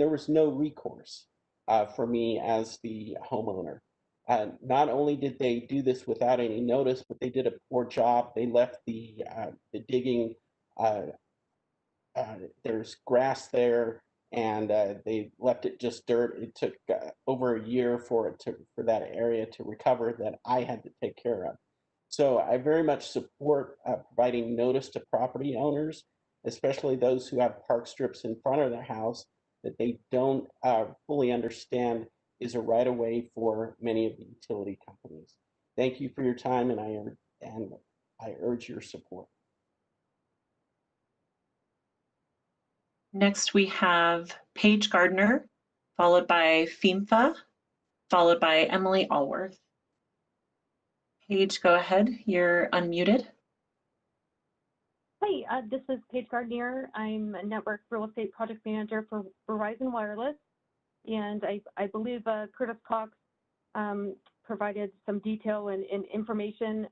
there was no recourse for me as the homeowner. Not only did they do this without any notice, but they did a poor job. They left the digging. Uh, there's grass there, and they left it just dirt. It took over a year for that area to recover that I had to take care of. So I very much support providing notice to property owners, especially those who have park strips in front of their house that they don't fully understand is a right of way for many of the utility companies. Thank you for your time, and I urge your support. Next, we have Paige Gardner, followed by FEMFA, followed by Emily Allworth. Paige, go ahead. You're unmuted. Hi, this is Paige Gardner. I'm a network real estate project manager for Verizon Wireless, and I believe Curtis Cox provided some detail and information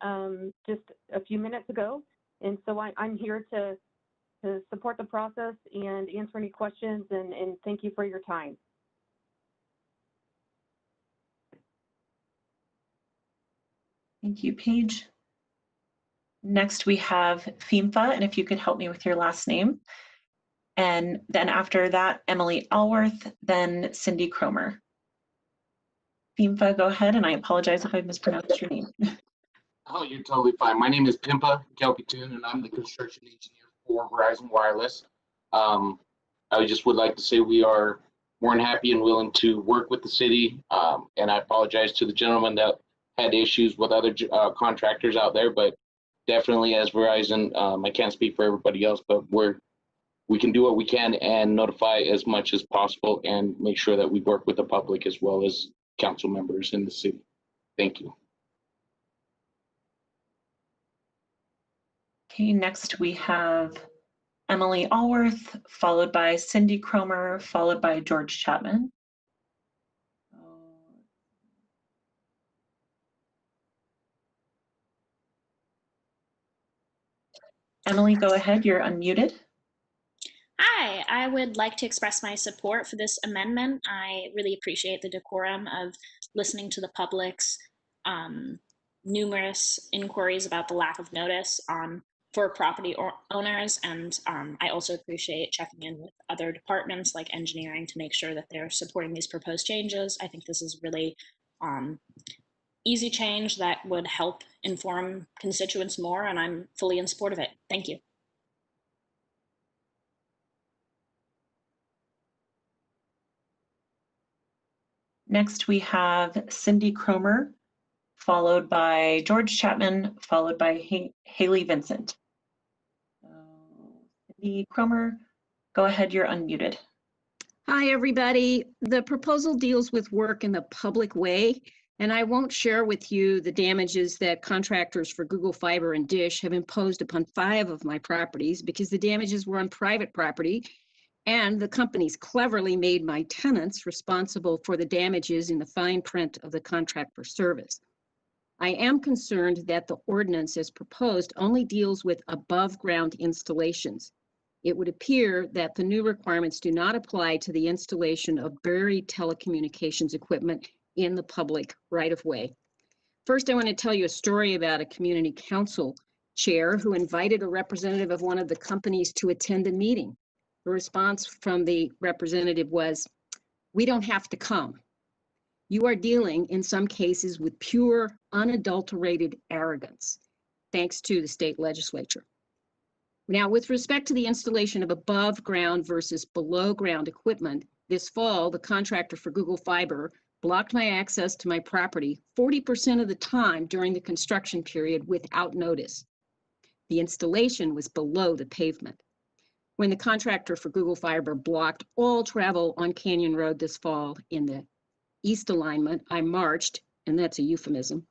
just a few minutes ago, and so I'm here to support the process and answer any questions, and thank you for your time. Thank you, Paige. Next, we have FEMFA, and if you could help me with your last name. And then after that, Emily Allworth, then Cindy Cromer. FEMFA, go ahead, and I apologize if I mispronounced your name. Oh, you're totally fine. My name is Pimpa Kelpitoon, and I'm the construction engineer for Verizon Wireless. I just would like to say we are more than happy and willing to work with the city, and I apologize to the gentleman that had issues with other contractors out there, but definitely as Verizon, I can't speak for everybody else, but we can do what we can and notify as much as possible and make sure that we work with the public as well as council members in the city. Thank you. Okay, next we have Emily Allworth, followed by Cindy Cromer, followed by George Chapman. Emily, go ahead, you're unmuted. Hi, I would like to express my support for this amendment. I really appreciate the decorum of listening to the public's numerous inquiries about the lack of notice for property owners, and I also appreciate checking in with other departments like engineering to make sure that they're supporting these proposed changes. I think this is really easy change that would help inform constituents more, and I'm fully in support of it. Thank you. Next, we have Cindy Cromer, followed by George Chapman, followed by Haley Vincent. Cindy Cromer, go ahead, you're unmuted. Hi, everybody. The proposal deals with work in the public way, and I won't share with you the damages that contractors for Google Fiber and Dish have imposed upon 5 of my properties because the damages were on private property, and the companies cleverly made my tenants responsible for the damages in the fine print of the contract for service. I am concerned that the ordinance as proposed only deals with above ground installations. It would appear that the new requirements do not apply to the installation of buried telecommunications equipment in the public right of way. First, I want to tell you a story about a community council chair who invited a representative of one of the companies to attend a meeting. The response from the representative was, "We don't have to come. You are dealing in some cases with pure, unadulterated arrogance," thanks to the state legislature. Now, with respect to the installation of above ground versus below ground equipment, this fall, the contractor for Google Fiber blocked my access to my property 40% of the time during the construction period without notice. The installation was below the pavement. When the contractor for Google Fiber blocked all travel on Canyon Road this fall in the east alignment, I marched, and that's a euphemism,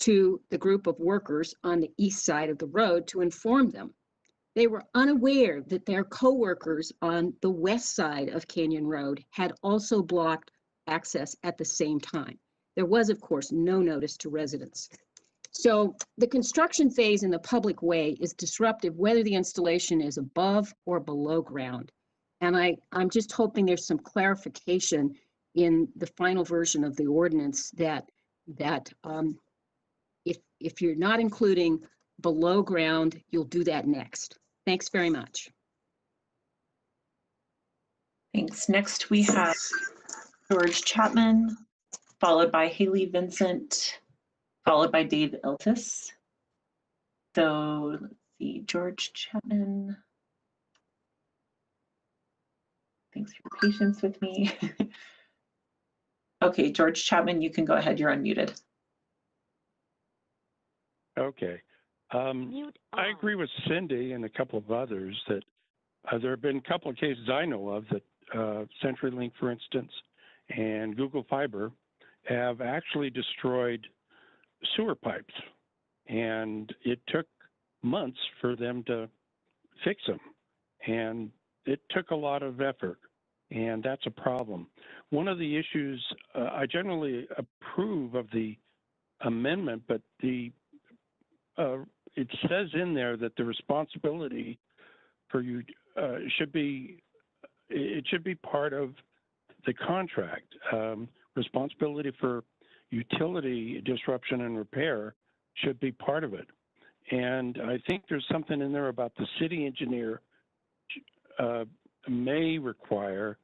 to the group of workers on the east side of the road to inform them. They were unaware that their co-workers on the west side of Canyon Road had also blocked access at the same time. There was, of course, no notice to residents. So the construction phase in the public way is disruptive whether the installation is above or below ground. And I'm just hoping there's some clarification in the final version of the ordinance that if you're not including below ground, you'll do that next. Thanks very much. Thanks. Next, we have George Chapman, followed by Haley Vincent, followed by Dave Iltus. So let's see, George Chapman. Thanks for your patience with me. Okay, George Chapman, you can go ahead. You're unmuted. Okay. I agree with Cindy and a couple of others that there have been a couple of cases I know of that CenturyLink, for instance, and Google Fiber have actually destroyed sewer pipes. And it took months for them to fix them. And it took a lot of effort. And that's a problem. One of the issues, I generally approve of the amendment, but it says in there that the responsibility for you should be part of the contract. Responsibility for utility disruption and repair should be part of it. And I think there's something in there about the city engineer may require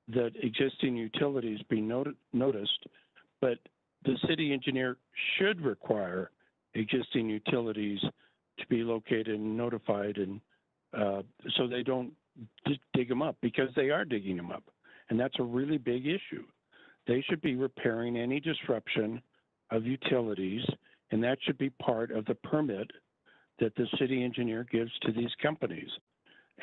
that existing utilities be noticed, but the city engineer should require existing utilities to be located and notified, and so they don't dig them up, because they are digging them up, and that's a really big issue. They should be repairing any disruption of utilities, and that should be part of the permit that the city engineer gives to these companies.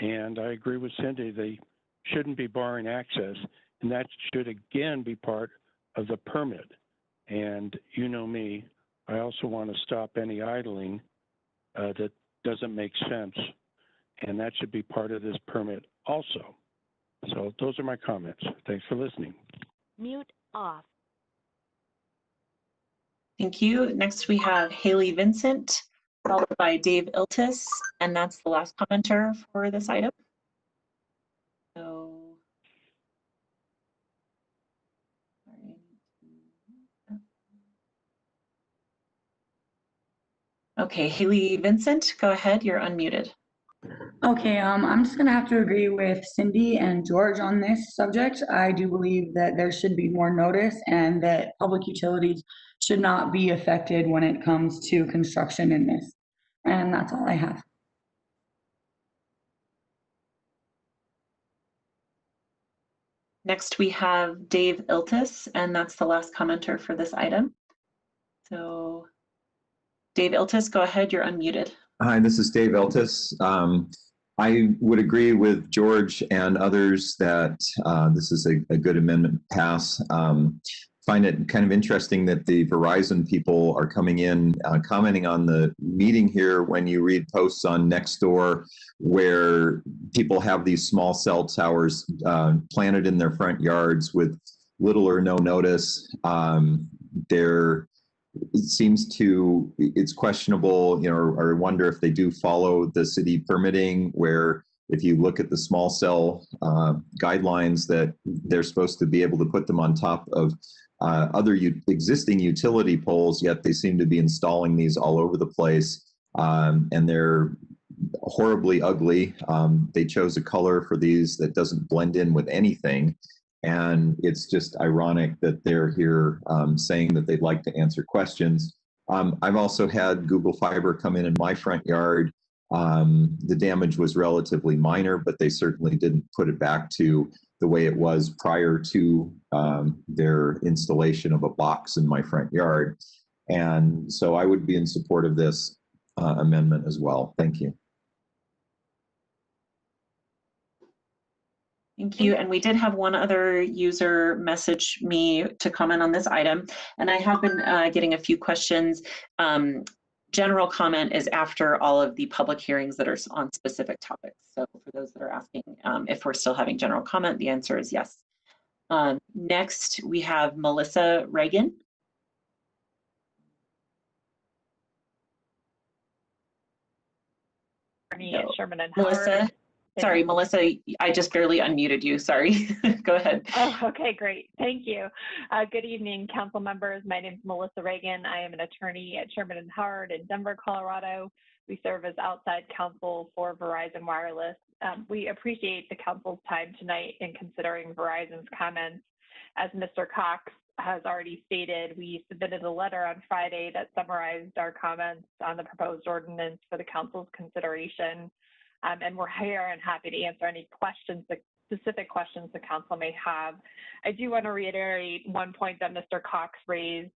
And I agree with Cindy, they shouldn't be barring access, and that should again be part of the permit. And you know me, I also want to stop any idling that doesn't make sense, and that should be part of this permit also. So those are my comments. Thanks for listening. Mute off. Thank you. Next, we have Haley Vincent, followed by Dave Iltus, and that's the last commenter for this item. So, okay, Haley Vincent, go ahead. You're unmuted. Okay, I'm just gonna have to agree with Cindy and George on this subject. I do believe that there should be more notice and that public utilities should not be affected when it comes to construction in this. And that's all I have. Next, we have Dave Iltus, and that's the last commenter for this item. So, Dave Iltus, go ahead. You're unmuted. Hi, this is Dave Iltus. I would agree with George and others that this is a good amendment pass. Find it kind of interesting that the Verizon people are coming in, commenting on the meeting here when you read posts on Nextdoor where people have these small cell towers planted in their front yards with little or no notice. It seems to, it's questionable, or I wonder if they do follow the city permitting, where if you look at the small cell guidelines that they're supposed to be able to put them on top of other existing utility poles, yet they seem to be installing these all over the place, and they're horribly ugly. They chose a color for these that doesn't blend in with anything. And it's just ironic that they're here saying that they'd like to answer questions. I've also had Google Fiber come in my front yard. The damage was relatively minor, but they certainly didn't put it back to the way it was prior to their installation of a box in my front yard. And so I would be in support of this amendment as well. Thank you. Thank you. And we did have one other user message me to comment on this item, and I have been getting a few questions. General comment is after all of the public hearings that are on specific topics. So for those that are asking if we're still having general comment, the answer is yes. Next, we have Melissa Reagan. Sherman and Melissa, Howard. Sorry, Melissa, I just barely unmuted you. Sorry. Go ahead. Oh, okay, great. Thank you. Good evening, council members. My name is Melissa Reagan. I am an attorney at Sherman and Howard in Denver, Colorado. We serve as outside counsel for Verizon Wireless. We appreciate the council's time tonight in considering Verizon's comments. As Mr. Cox has already stated, we submitted a letter on Friday that summarized our comments on the proposed ordinance for the council's consideration. And we're here and happy to answer any questions, specific questions the council may have. I do want to reiterate one point that Mr. Cox raised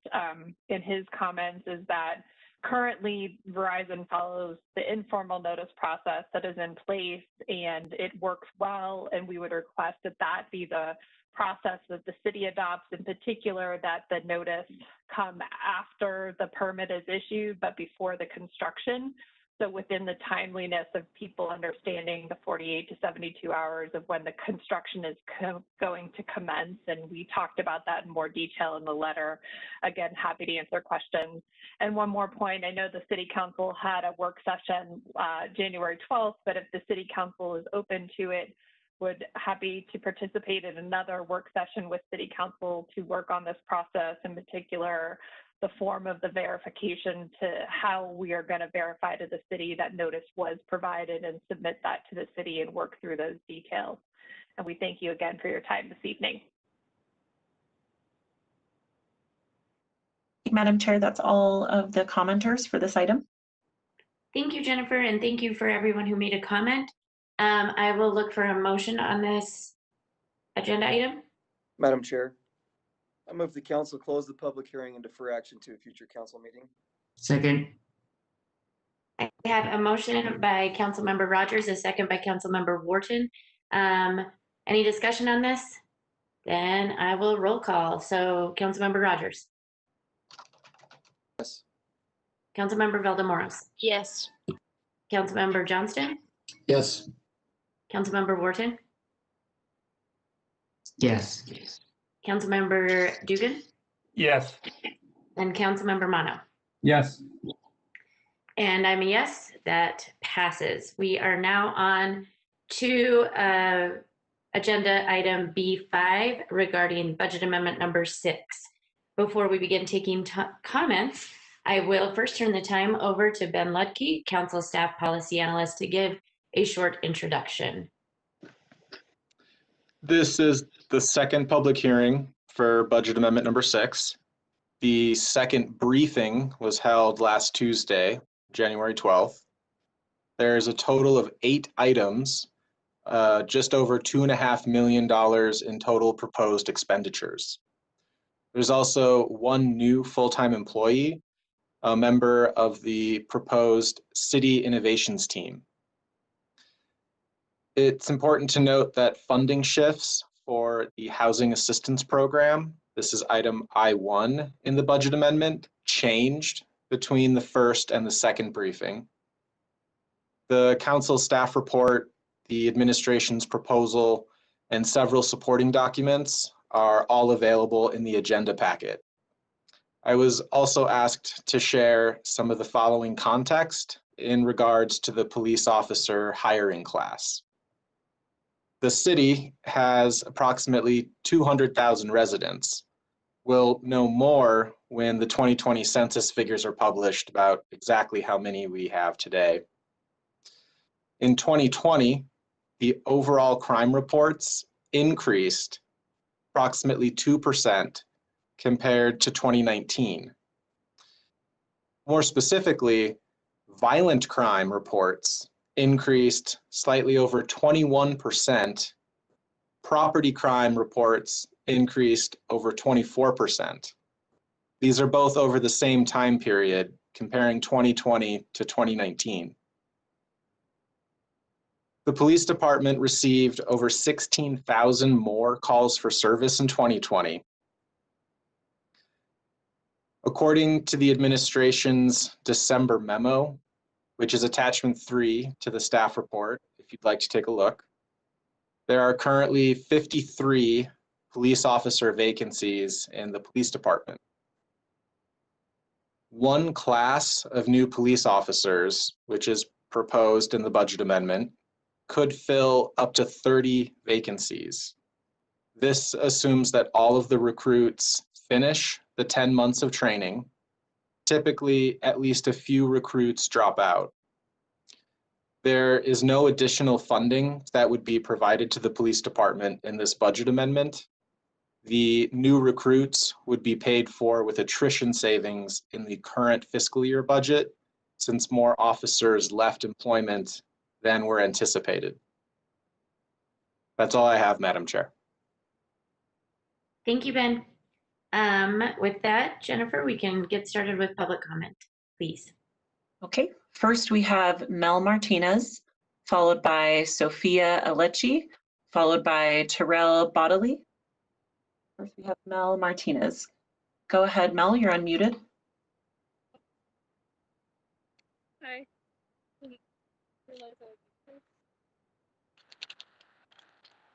in his comments, is that currently Verizon follows the informal notice process that is in place, and it works well, and we would request that that be the process that the city adopts, in particular that the notice come after the permit is issued but before the construction. So within the timeliness of people understanding the 48 to 72 hours of when the construction is going to commence. And we talked about that in more detail in the letter. Again, happy to answer questions. And one more point, I know the City Council had a work session January 12th, but if the City Council is open to it, would happy to participate in another work session with City Council to work on this process, in particular the form of the verification to how we are going to verify to the city that notice was provided and submit that to the city and work through those details. And we thank you again for your time this evening. Madam Chair, that's all of the commenters for this item. Thank you, Jennifer, and thank you for everyone who made a comment. I will look for a motion on this agenda item. Madam Chair, I move the council close the public hearing and defer action to a future council meeting. Second. I have a motion by Councilmember Rogers, a second by Councilmember Wharton. Any discussion on this? Then I will roll call. So Councilmember Rogers. Yes. Councilmember Valdemoros. Yes. Councilmember Johnston. Yes. Councilmember Wharton. Yes. Councilmember Dugan. Yes. And Councilmember Mono. Yes. And I'm a yes, that passes. We are now on to agenda item B5 regarding budget amendment number 6. Before we begin taking comments, I will first turn the time over to Ben Ludke, Council Staff Policy Analyst, to give a short introduction. This is the second public hearing for budget amendment number 6. The second briefing was held last Tuesday, January 12th. There's a total of 8 items, just over $2.5 million in total proposed expenditures. There's also one new full-time employee, a member of the proposed City Innovations team. It's important to note that funding shifts for the Housing Assistance Program, this is item I1 in the budget amendment, changed between the first and the second briefing. The council staff report, the administration's proposal, and several supporting documents are all available in the agenda packet. I was also asked to share some of the following context in regards to the police officer hiring class. The city has approximately 200,000 residents. We'll know more when the 2020 census figures are published about exactly how many we have today. In 2020, the overall crime reports increased approximately 2% compared to 2019. More specifically, violent crime reports increased slightly over 21%. Property crime reports increased over 24%. These are both over the same time period, comparing 2020 to 2019. The police department received over 16,000 more calls for service in 2020. According to the administration's December memo, which is attachment 3 to the staff report, if you'd like to take a look, there are currently 53 police officer vacancies in the police department. One class of new police officers, which is proposed in the budget amendment, could fill up to 30 vacancies. This assumes that all of the recruits finish the 10 months of training. Typically, at least a few recruits drop out. There is no additional funding that would be provided to the police department in this budget amendment. The new recruits would be paid for with attrition savings in the current fiscal year budget, since more officers left employment than were anticipated. That's all I have, Madam Chair. Thank you, Ben. With that, Jennifer, we can get started with public comment, please. Okay, first we have Mel Martinez, followed by Sophia Alechi, followed by Terrell Bodley. First we have Mel Martinez. Go ahead, Mel, you're unmuted. Hi.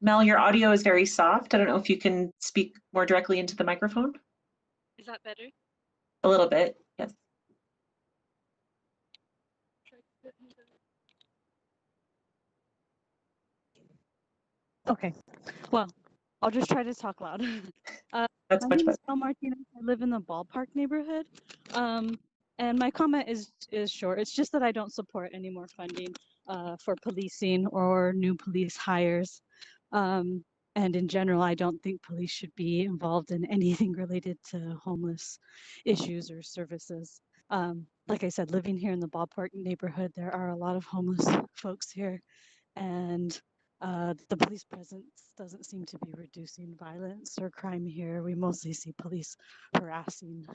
Mel, your audio is very soft. I don't know if you can speak more directly into the microphone. Is that better? A little bit, yes. Okay, well, I'll just try to talk loud. That's My much name is better. Mel Martinez. I live in the Ballpark neighborhood. And my comment is short. It's just that I don't support any more funding for policing or new police hires. And in general, I don't think police should be involved in anything related to homeless issues or services. Like I said, living here in the Ballpark neighborhood, there are a lot of homeless folks here. And the police presence doesn't seem to be reducing violence or crime here. We mostly see police harassing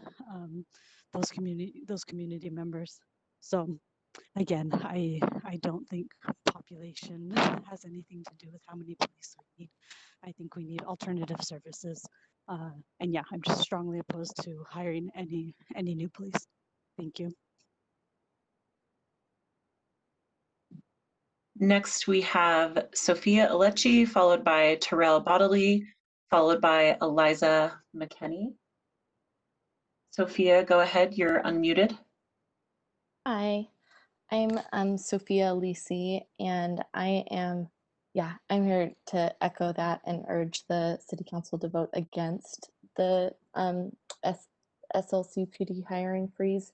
those community members. So again, I don't think population has anything to do with how many police we need. I think we need alternative services. And yeah, I'm just strongly opposed to hiring any new police. Thank you. Next, we have Sophia Alechi, followed by Terrell Bodley, followed by Eliza McKenney. Sophia, go ahead, you're unmuted. Hi, I'm Sophia Lisi, and I'm here to echo that and urge the City Council to vote against the SLCPD hiring freeze.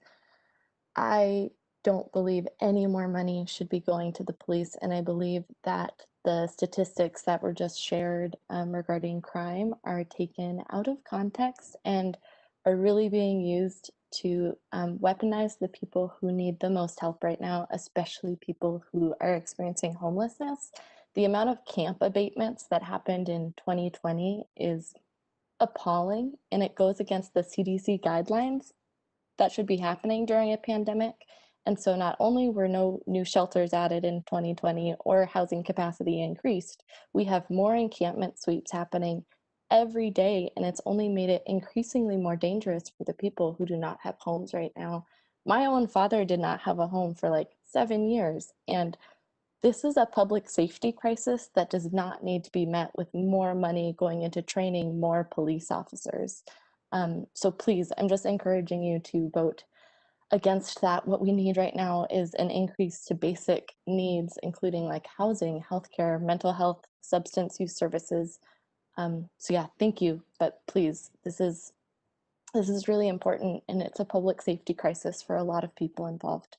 I don't believe any more money should be going to the police, and I believe that the statistics that were just shared regarding crime are taken out of context and are really being used to weaponize the people who need the most help right now, especially people who are experiencing homelessness. The amount of camp abatements that happened in 2020 is appalling, and it goes against the CDC guidelines that should be happening during a pandemic. And so not only were no new shelters added in 2020 or housing capacity increased, we have more encampment sweeps happening every day, and it's only made it increasingly more dangerous for the people who do not have homes right now. My own father did not have a home for like 7 years, and this is a public safety crisis that does not need to be met with more money going into training more police officers. So please, I'm just encouraging you to vote against that. What we need right now is an increase to basic needs, including like housing, healthcare, mental health, substance use services. So yeah, thank you, but please, this is really important, and it's a public safety crisis for a lot of people involved.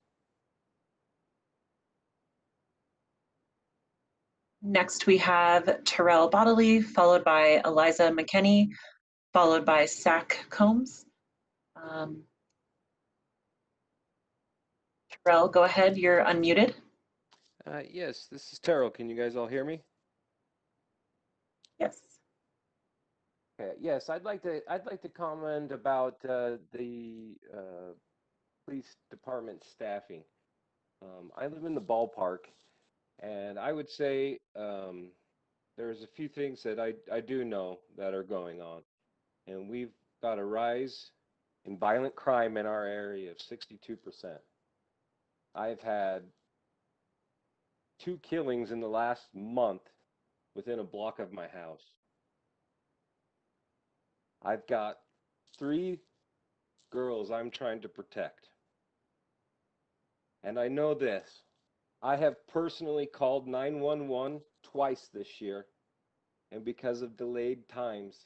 Next, we have Terrell Bodley, followed by Eliza McKenney, followed by Zach Combs. Terrell, go ahead, you're unmuted. Yes, this is Terrell. Can you guys all hear me? Yes. Okay. Yes, I'd like to comment about the police department staffing. I live in the Ballpark, and I would say there's a few things that I do know that are going on, and we've got a rise in violent crime in our area of 62%. I've had 2 killings in the last month within a block of my house. I've got 3 girls I'm trying to protect. And I know this, I have personally called 911 twice this year, and because of delayed times,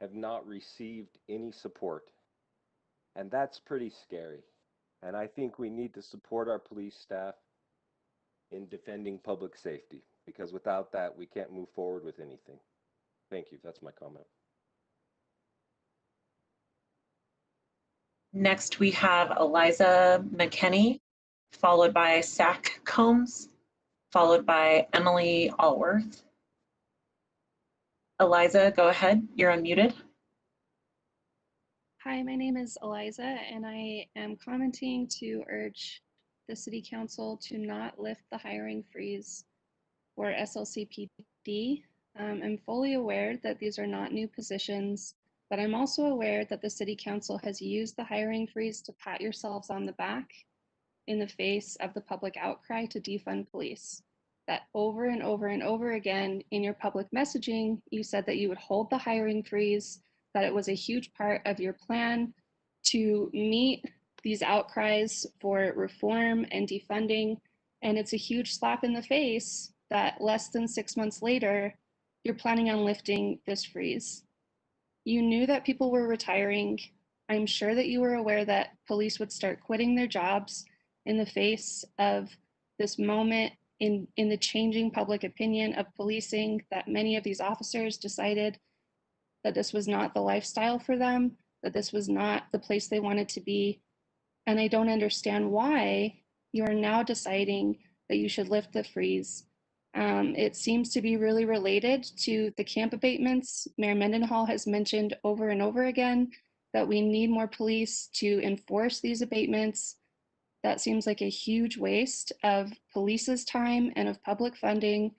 have not received any support. And that's pretty scary. And I think we need to support our police staff in defending public safety, because without that, we can't move forward with anything. Thank you. That's my comment. Next, we have Eliza McKinney, followed by Zach Combs, followed by Emily Allworth. Eliza, go ahead. You're unmuted. Hi, my name is Eliza, and I am commenting to urge the City Council to not lift the hiring freeze for SLCPD. I'm fully aware that these are not new positions, but I'm also aware that the City Council has used the hiring freeze to pat yourselves on the back in the face of the public outcry to defund police. That over and over and over again in your public messaging, you said that you would hold the hiring freeze, that it was a huge part of your plan to meet these outcries for reform and defunding. And it's a huge slap in the face that less than 6 months later, you're planning on lifting this freeze. You knew that people were retiring. I'm sure that you were aware that police would start quitting their jobs in the face of this moment in the changing public opinion of policing, that many of these officers decided that this was not the lifestyle for them, that this was not the place they wanted to be. And I don't understand why you are now deciding that you should lift the freeze. It seems to be really related to the camp abatements. Mayor Mendenhall has mentioned over and over again that we need more police to enforce these abatements. That seems like a huge waste of police's time and of public funding.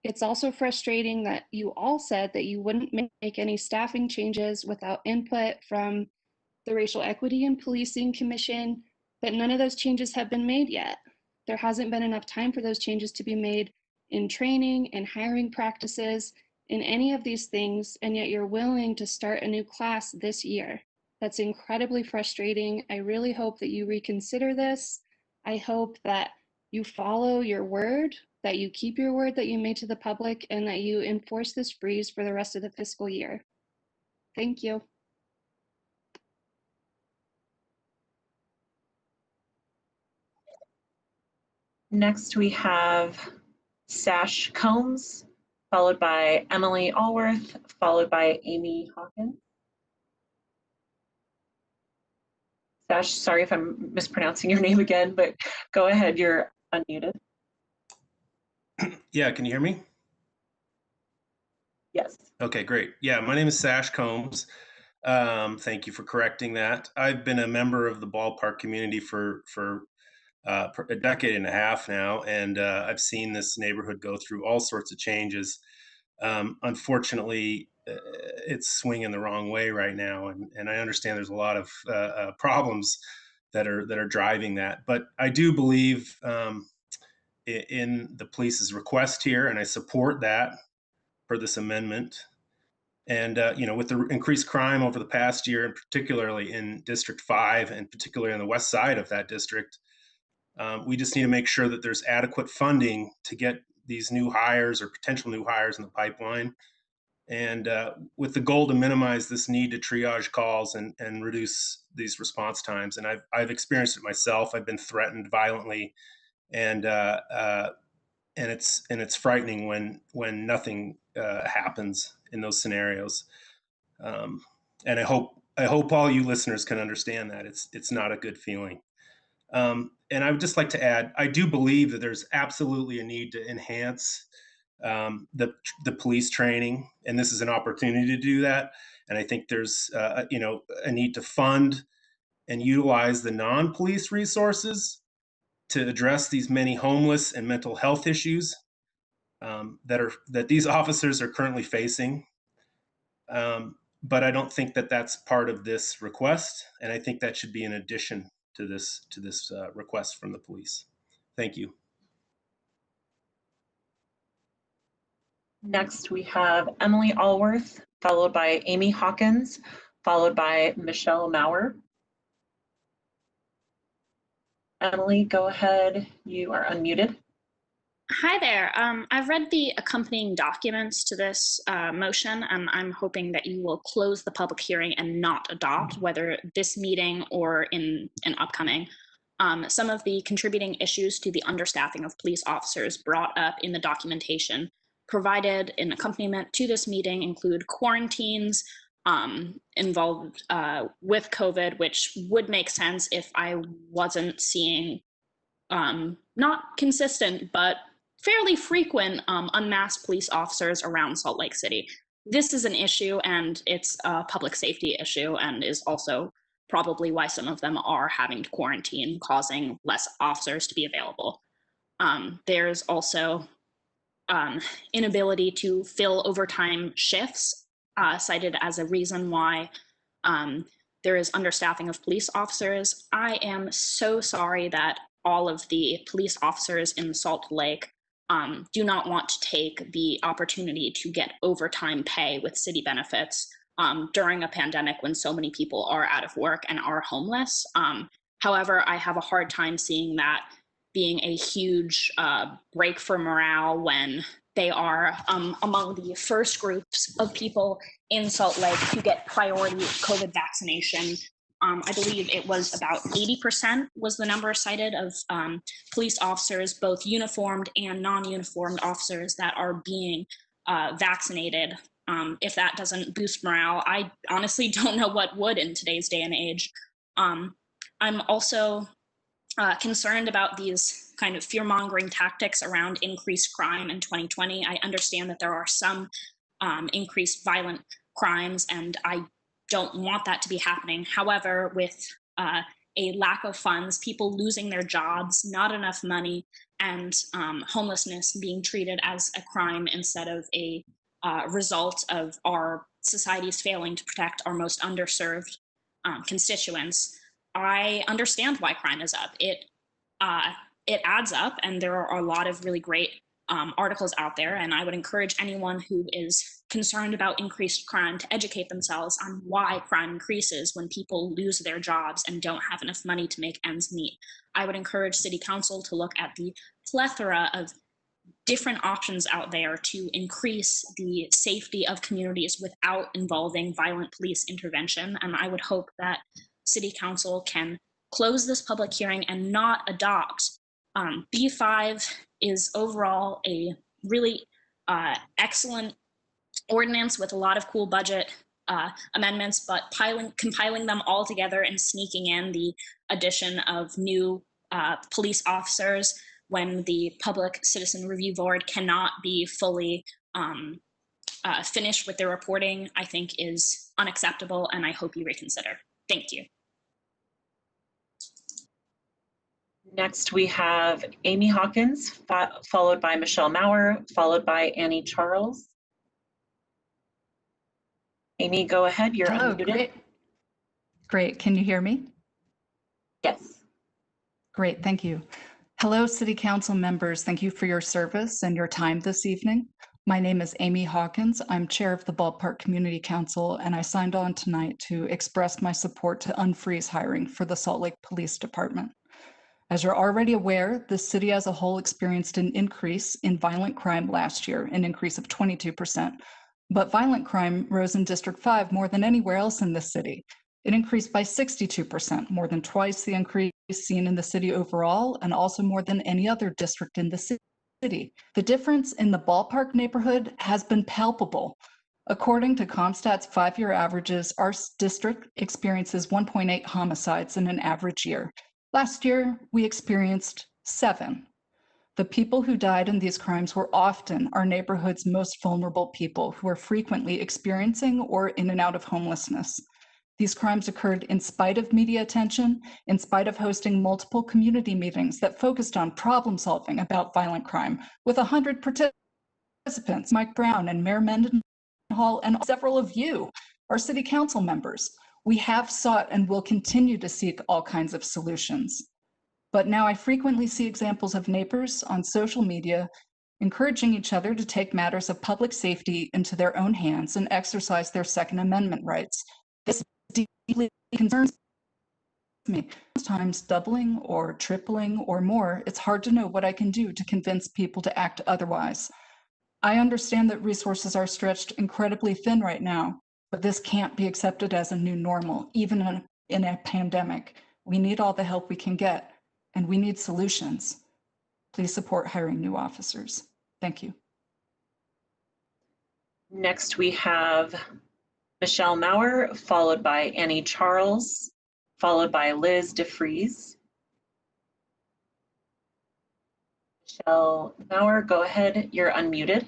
It's also frustrating that you all said that you wouldn't make any staffing changes without input from the Racial Equity and Policing Commission, but none of those changes have been made yet. There hasn't been enough time for those changes to be made in training and hiring practices, in any of these things, and yet you're willing to start a new class this year. That's incredibly frustrating. I really hope that you reconsider this. I hope that you follow your word, that you keep your word that you made to the public, and that you enforce this freeze for the rest of the fiscal year. Thank you. Next, we have Sash Combs, followed by Emily Allworth, followed by Amy Hawkins. Sash, sorry if I'm mispronouncing your name again, but go ahead, you're unmuted. Yeah, can you hear me? Yes. Okay, great. Yeah, my name is Sash Combs. Thank you for correcting that. I've been a member of the ballpark community for a decade and a half now, and I've seen this neighborhood go through all sorts of changes. Unfortunately, it's swinging the wrong way right now, and I understand there's a lot of problems that are driving that. But I do believe in the police's request here, and I support that for this amendment. And with the increased crime over the past year, and particularly in District 5, and particularly on the west side of that district, we just need to make sure that there's adequate funding to get these new hires or potential new hires in the pipeline. And with the goal to minimize this need to triage calls and reduce these response times. And I've experienced it myself. I've been threatened violently, and it's frightening when nothing happens in those scenarios. And I hope all you listeners can understand that it's not a good feeling. And I would just like to add, I do believe that there's absolutely a need to enhance the police training, and this is an opportunity to do that. And I think there's a need to fund and utilize the non-police resources to address these many homeless and mental health issues that these officers are currently facing. But I don't think that that's part of this request, and I think that should be in addition to this request from the police. Thank you. Next, we have Emily Allworth, followed by Amy Hawkins, followed by Michelle Maurer. Emily, go ahead. You are unmuted. Hi there. I've read the accompanying documents to this motion, and I'm hoping that you will close the public hearing and not adopt, whether this meeting or in an upcoming. Some of the contributing issues to the understaffing of police officers brought up in the documentation provided in accompaniment to this meeting include quarantines involved with COVID, which would make sense if I wasn't seeing not consistent, but fairly frequent unmasked police officers around Salt Lake City. This is an issue, and it's a public safety issue, and is also probably why some of them are having to quarantine, causing less officers to be available. There's also inability to fill overtime shifts, cited as a reason why there is understaffing of police officers. I am so sorry that all of the police officers in Salt Lake do not want to take the opportunity to get overtime pay with city benefits during a pandemic when so many people are out of work and are homeless. However, I have a hard time seeing that being a huge break for morale when they are among the first groups of people in Salt Lake to get priority COVID vaccination. I believe it was about 80% was the number cited of police officers, both uniformed and non-uniformed officers that are being vaccinated. If that doesn't boost morale, I honestly don't know what would in today's day and age. I'm also concerned about these kind of fear-mongering tactics around increased crime in 2020. I understand that there are some increased violent crimes, and I don't want that to be happening. However, with a lack of funds, people losing their jobs, not enough money, and homelessness being treated as a crime instead of a result of our societies failing to protect our most underserved constituents, I understand why crime is up. It adds up, and there are a lot of really great articles out there, and I would encourage anyone who is concerned about increased crime to educate themselves on why crime increases when people lose their jobs and don't have enough money to make ends meet. I would encourage City Council to look at the plethora of different options out there to increase the safety of communities without involving violent police intervention, and I would hope that City Council can close this public hearing and not adopt. B5 is overall a really excellent ordinance with a lot of cool budget amendments, but compiling them all together and sneaking in the addition of new police officers when the Public Citizen Review Board cannot be fully finished with their reporting, I think is unacceptable, and I hope you reconsider. Thank you. Next, we have Amy Hawkins, followed by Michelle Maurer, followed by Annie Charles. Amy, go ahead. You're unmuted. Great. Great. Can you hear me? Yes. Great. Thank you. Hello, City Council members. Thank you for your service and your time this evening. My name is Amy Hawkins. I'm chair of the Ballpark Community Council, and I signed on tonight to express my support to unfreeze hiring for the Salt Lake Police Department. As you're already aware, the city as a whole experienced an increase in violent crime last year, an increase of 22%. But violent crime rose in District 5 more than anywhere else in the city. It increased by 62%, more than twice the increase seen in the city overall, and also more than any other district in the city. The difference in the Ballpark neighborhood has been palpable. According to CompStat's 5-year averages, our district experiences 1.8 homicides in an average year. Last year, we experienced 7. The people who died in these crimes were often our neighborhood's most vulnerable people who are frequently experiencing or in and out of homelessness. These crimes occurred in spite of media attention, in spite of hosting multiple community meetings that focused on problem solving about violent crime with 100 participants, Mike Brown and Mayor Mendenhall and several of you, our city council members. We have sought and will continue to seek all kinds of solutions. But now I frequently see examples of neighbors on social media encouraging each other to take matters of public safety into their own hands and exercise their Second Amendment rights. This deeply concerns me. Sometimes doubling or tripling or more, it's hard to know what I can do to convince people to act otherwise. I understand that resources are stretched incredibly thin right now, but this can't be accepted as a new normal, even in a pandemic. We need all the help we can get, and we need solutions. Please support hiring new officers. Thank you. Next, we have Michelle Maurer, followed by Annie Charles, followed by Liz DeFries. Michelle Maurer, go ahead. You're unmuted.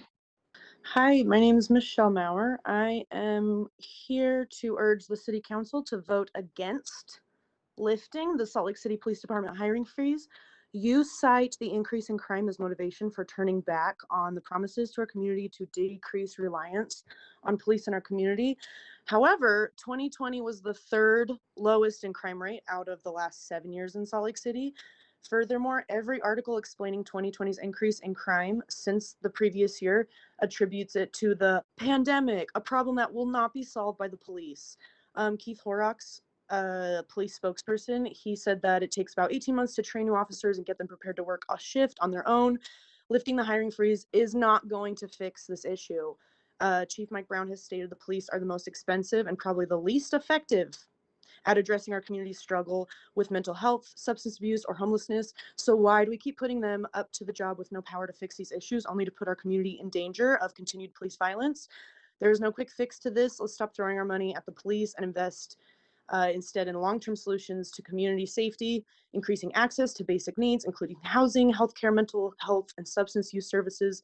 Hi, my name is Michelle Maurer. I am here to urge the City Council to vote against lifting the Salt Lake City Police Department hiring freeze. You cite the increase in crime as motivation for turning back on the promises to our community to decrease reliance on police in our community. However, 2020 was the third lowest in crime rate out of the last 7 years in Salt Lake City. Furthermore, every article explaining 2020's increase in crime since the previous year attributes it to the pandemic, a problem that will not be solved by the police. Keith Horrocks, police spokesperson, he said that it takes about 18 months to train new officers and get them prepared to work a shift on their own. Lifting the hiring freeze is not going to fix this issue. Chief Mike Brown has stated the police are the most expensive and probably the least effective at addressing our community's struggle with mental health, substance abuse, or homelessness. So why do we keep putting them up to the job with no power to fix these issues, only to put our community in danger of continued police violence? There is no quick fix to this. Let's stop throwing our money at the police and invest instead in long-term solutions to community safety, increasing access to basic needs, including housing, healthcare, mental health, and substance use services.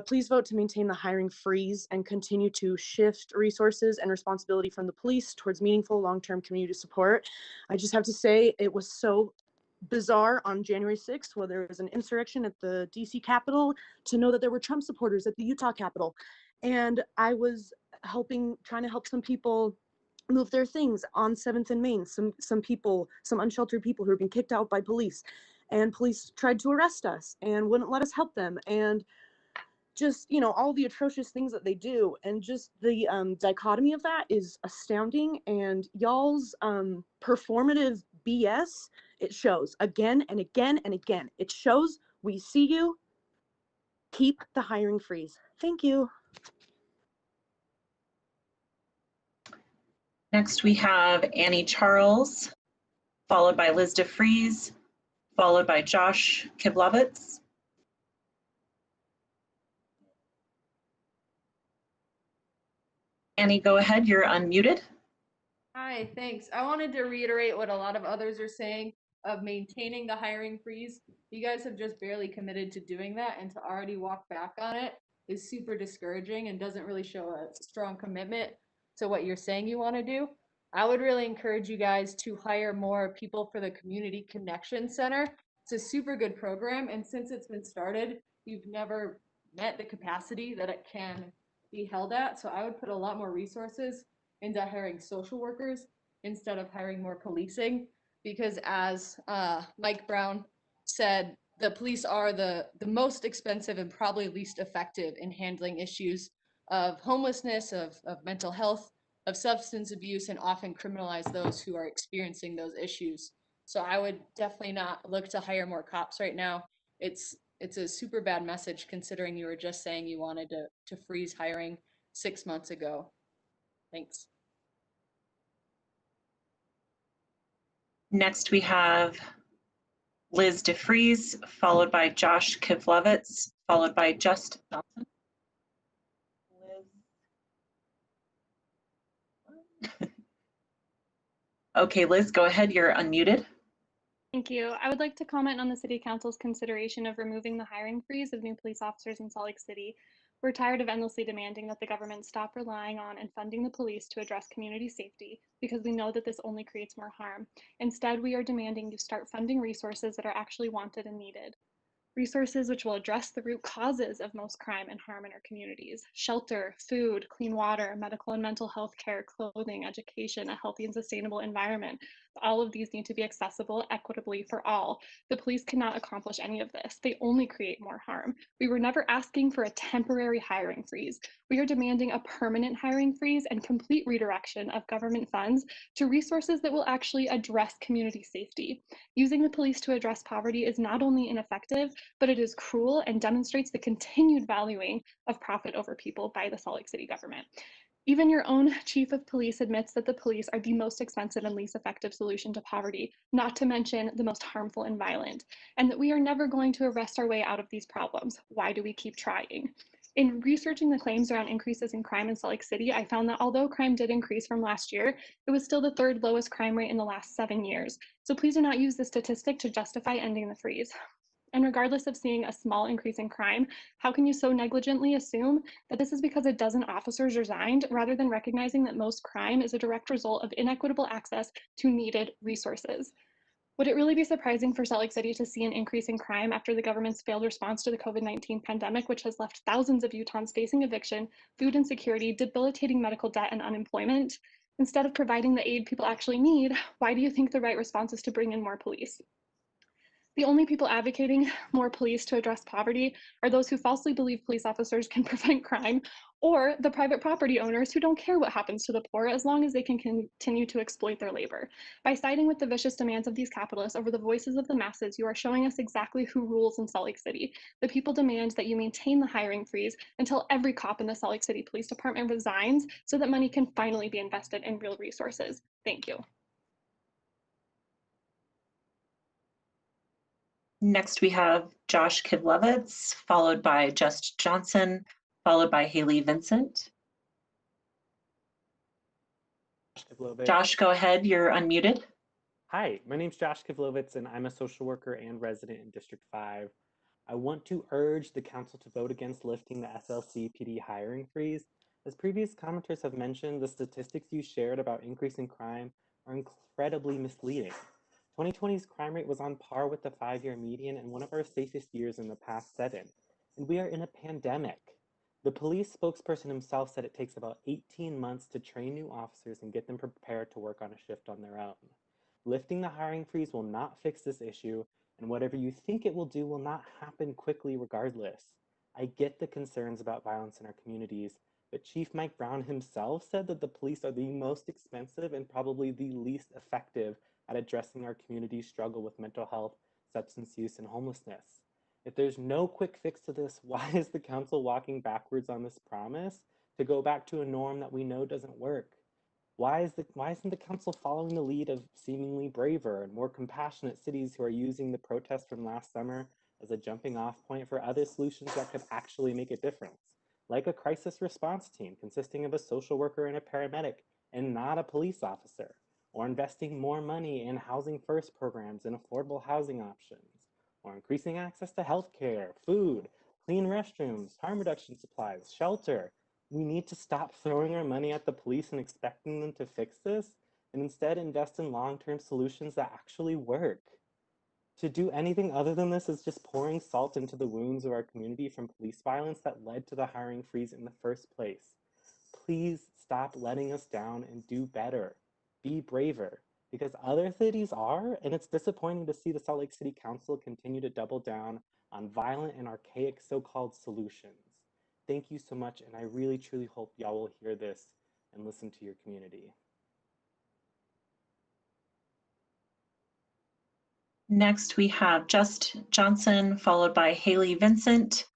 Please vote to maintain the hiring freeze and continue to shift resources and responsibility from the police towards meaningful long-term community support. I just have to say it was so bizarre on January 6th, where there was an insurrection at the DC Capitol, to know that there were Trump supporters at the Utah Capitol. And I was trying to help some people move their things on 7th and Main, some unsheltered people who were being kicked out by police. And police tried to arrest us and wouldn't let us help them. And just, all the atrocious things that they do. And just the dichotomy of that is astounding. And y'all's performative BS, it shows again and again and again. It shows we see you. Keep the hiring freeze. Thank you. Next, we have Annie Charles, followed by Liz DeFries, followed by Josh Kiblovitz. Annie, go ahead. You're unmuted. Hi, thanks. I wanted to reiterate what a lot of others are saying of maintaining the hiring freeze. You guys have just barely committed to doing that, and to already walk back on it is super discouraging and doesn't really show a strong commitment to what you're saying you want to do. I would really encourage you guys to hire more people for the Community Connection Center. It's a super good program, and since it's been started, you've never met the capacity that it can be held at. So I would put a lot more resources into hiring social workers instead of hiring more policing, because as Mike Brown said, the police are the most expensive and probably least effective in handling issues of homelessness, of mental health, of substance abuse, and often criminalize those who are experiencing those issues. So I would definitely not look to hire more cops right now. It's a super bad message, considering you were just saying you wanted to freeze hiring 6 months ago. Thanks. Next, we have Liz DeFries, followed by Josh Kivlovitz, followed by Just Nelson. Okay, Liz, go ahead. You're unmuted. Thank you. I would like to comment on the City Council's consideration of removing the hiring freeze of new police officers in Salt Lake City. We're tired of endlessly demanding that the government stop relying on and funding the police to address community safety, because we know that this only creates more harm. Instead, we are demanding you start funding resources that are actually wanted and needed. Resources which will address the root causes of most crime and harm in our communities: shelter, food, clean water, medical and mental health care, clothing, education, a healthy and sustainable environment. All of these need to be accessible equitably for all. The police cannot accomplish any of this. They only create more harm. We were never asking for a temporary hiring freeze. We are demanding a permanent hiring freeze and complete redirection of government funds to resources that will actually address community safety. Using the police to address poverty is not only ineffective, but it is cruel and demonstrates the continued valuing of profit over people by the Salt Lake City government. Even your own chief of police admits that the police are the most expensive and least effective solution to poverty, not to mention the most harmful and violent, and that we are never going to arrest our way out of these problems. Why do we keep trying? In researching the claims around increases in crime in Salt Lake City, I found that although crime did increase from last year, it was still the third lowest crime rate in the last 7 years. So please do not use this statistic to justify ending the freeze. And regardless of seeing a small increase in crime, how can you so negligently assume that this is because a dozen officers resigned rather than recognizing that most crime is a direct result of inequitable access to needed resources? Would it really be surprising for Salt Lake City to see an increase in crime after the government's failed response to the COVID-19 pandemic, which has left thousands of Utahns facing eviction, food insecurity, debilitating medical debt, and unemployment? Instead of providing the aid people actually need, why do you think the right response is to bring in more police? The only people advocating more police to address poverty are those who falsely believe police officers can prevent crime, or the private property owners who don't care what happens to the poor as long as they can continue to exploit their labor. By siding with the vicious demands of these capitalists over the voices of the masses, you are showing us exactly who rules in Salt Lake City. The people demand that you maintain the hiring freeze until every cop in the Salt Lake City Police Department resigns so that money can finally be invested in real resources. Thank you. Next, we have Josh Kivlevitz, followed by Just Johnson, followed by Haley Vincent. Josh, go ahead. You're unmuted. Hi, my name's Josh Kivlevitz, and I'm a social worker and resident in District 5. I want to urge the council to vote against lifting the SLC PD hiring freeze. As previous commenters have mentioned, the statistics you shared about increasing crime are incredibly misleading. 2020's crime rate was on par with the 5-year median and one of our safest years in the past 7. And we are in a pandemic. The police spokesperson himself said it takes about 18 months to train new officers and get them prepared to work on a shift on their own. Lifting the hiring freeze will not fix this issue, and whatever you think it will do will not happen quickly regardless. I get the concerns about violence in our communities, but Chief Mike Brown himself said that the police are the most expensive and probably the least effective at addressing our community's struggle with mental health, substance use, and homelessness. If there's no quick fix to this, why is the council walking backwards on this promise to go back to a norm that we know doesn't work? Why isn't the council following the lead of seemingly braver and more compassionate cities who are using the protest from last summer as a jumping off point for other solutions that could actually make a difference? Like a crisis response team consisting of a social worker and a paramedic and not a police officer, or investing more money in housing first programs and affordable housing options, or increasing access to healthcare, food, clean restrooms, harm reduction supplies, shelter. We need to stop throwing our money at the police and expecting them to fix this, and instead invest in long-term solutions that actually work. To do anything other than this is just pouring salt into the wounds of our community from police violence that led to the hiring freeze in the first place. Please stop letting us down and do better. Be braver, because other cities are, and it's disappointing to see the Salt Lake City Council continue to double down on violent and archaic so-called solutions. Thank you so much, and I really truly hope y'all will hear this and listen to your community. Next, we have Just Johnson, followed by Haley Vincent,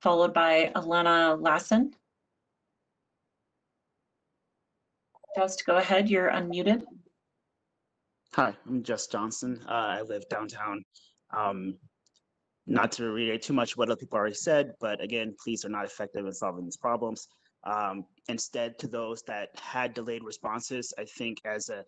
followed by Alana Lassen. Just go ahead, you're unmuted. Hi, I'm Just Johnson. I live downtown. Not to reiterate too much what other people already said, but again, police are not effective in solving these problems. Instead, to those that had delayed responses, I think as a